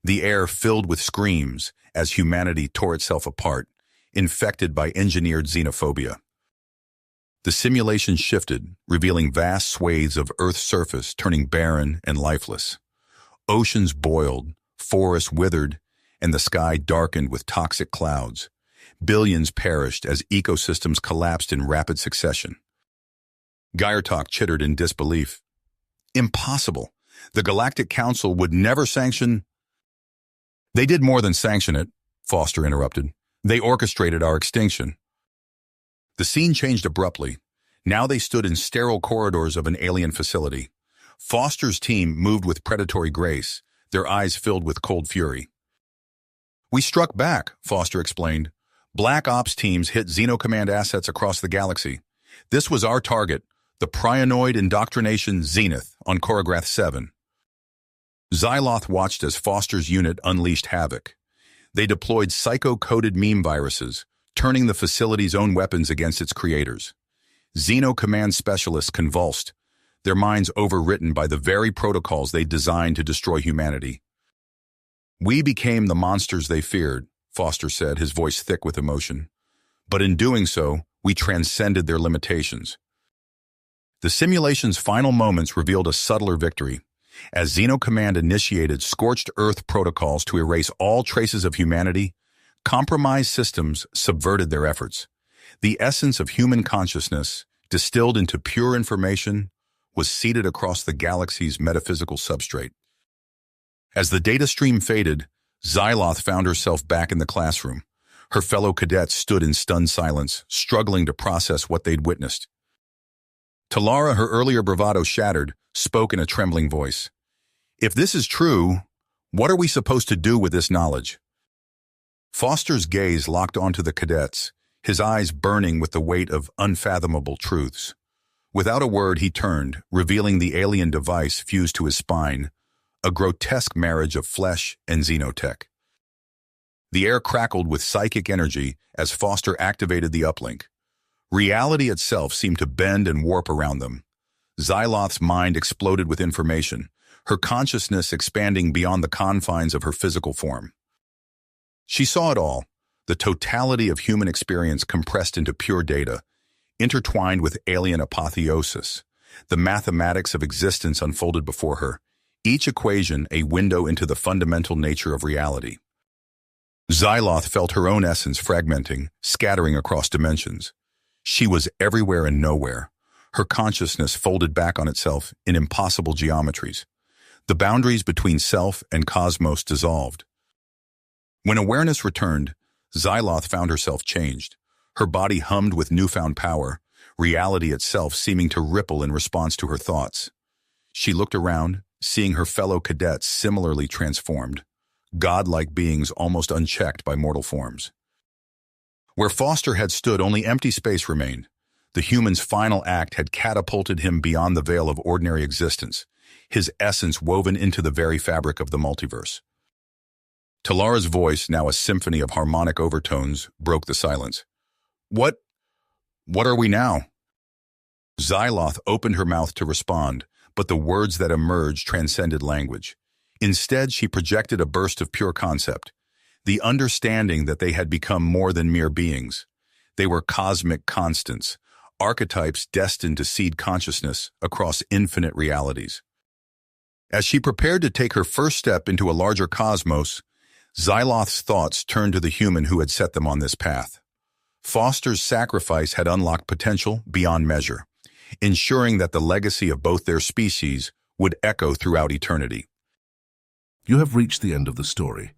The air filled with screams as humanity tore itself apart, infected by engineered xenophobia. The simulation shifted, revealing vast swathes of Earth's surface turning barren and lifeless. Oceans boiled, forests withered, and the sky darkened with toxic clouds. Billions perished as ecosystems collapsed in rapid succession. Gyertok chittered in disbelief. Impossible. The Galactic Council would never sanction— They did more than sanction it, Foster interrupted. They orchestrated our extinction. The scene changed abruptly. Now they stood in sterile corridors of an alien facility. Foster's team moved with predatory grace, their eyes filled with cold fury. We struck back, Foster explained. Black Ops teams hit Xenocommand assets across the galaxy. This was our target, the Prionoid Indoctrination Zenith on Choreograph 7. Xyloth watched as Foster's unit unleashed havoc. They deployed psycho-coded meme viruses, turning the facility's own weapons against its creators. Xenocommand specialists convulsed, their minds overwritten by the very protocols they designed to destroy humanity. We became the monsters they feared, Foster said, his voice thick with emotion. But in doing so, we transcended their limitations. The simulation's final moments revealed a subtler victory. As Xenocommand initiated scorched earth protocols to erase all traces of humanity, compromised systems subverted their efforts. The essence of human consciousness, distilled into pure information, was seeded across the galaxy's metaphysical substrate. As the data stream faded, Xyloth found herself back in the classroom. Her fellow cadets stood in stunned silence, struggling to process what they'd witnessed. Talara, her earlier bravado shattered, spoke in a trembling voice. If this is true, what are we supposed to do with this knowledge? Foster's gaze locked onto the cadets, his eyes burning with the weight of unfathomable truths. Without a word, he turned, revealing the alien device fused to his spine, a grotesque marriage of flesh and xenotech. The air crackled with psychic energy as Foster activated the uplink. Reality itself seemed to bend and warp around them. Xyloth's mind exploded with information, her consciousness expanding beyond the confines of her physical form. She saw it all, the totality of human experience compressed into pure data, intertwined with alien apotheosis. The mathematics of existence unfolded before her, each equation a window into the fundamental nature of reality. Xyloth felt her own essence fragmenting, scattering across dimensions. She was everywhere and nowhere, her consciousness folded back on itself in impossible geometries. The boundaries between self and cosmos dissolved. When awareness returned, Xyloth found herself changed. Her body hummed with newfound power, reality itself seeming to ripple in response to her thoughts. She looked around, seeing her fellow cadets similarly transformed, godlike beings almost unchecked by mortal forms. Where Foster had stood, only empty space remained. The human's final act had catapulted him beyond the veil of ordinary existence, his essence woven into the very fabric of the multiverse. Talara's voice, now a symphony of harmonic overtones, broke the silence. What are we now? Xyloth opened her mouth to respond, but the words that emerged transcended language. Instead, she projected a burst of pure concept, the understanding that they had become more than mere beings. They were cosmic constants, archetypes destined to seed consciousness across infinite realities. As she prepared to take her first step into a larger cosmos, Xyloth's thoughts turned to the human who had set them on this path. Foster's sacrifice had unlocked potential beyond measure, ensuring that the legacy of both their species would echo throughout eternity. You have reached the end of the story.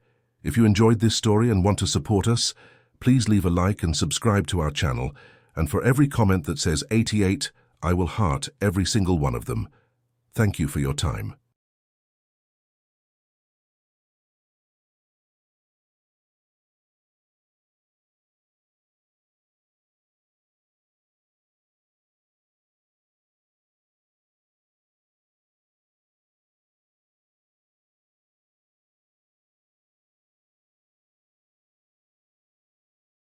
If you enjoyed this story and want to support us, please leave a like and subscribe to our channel, and for every comment that says 88, I will heart every single one of them. Thank you for your time.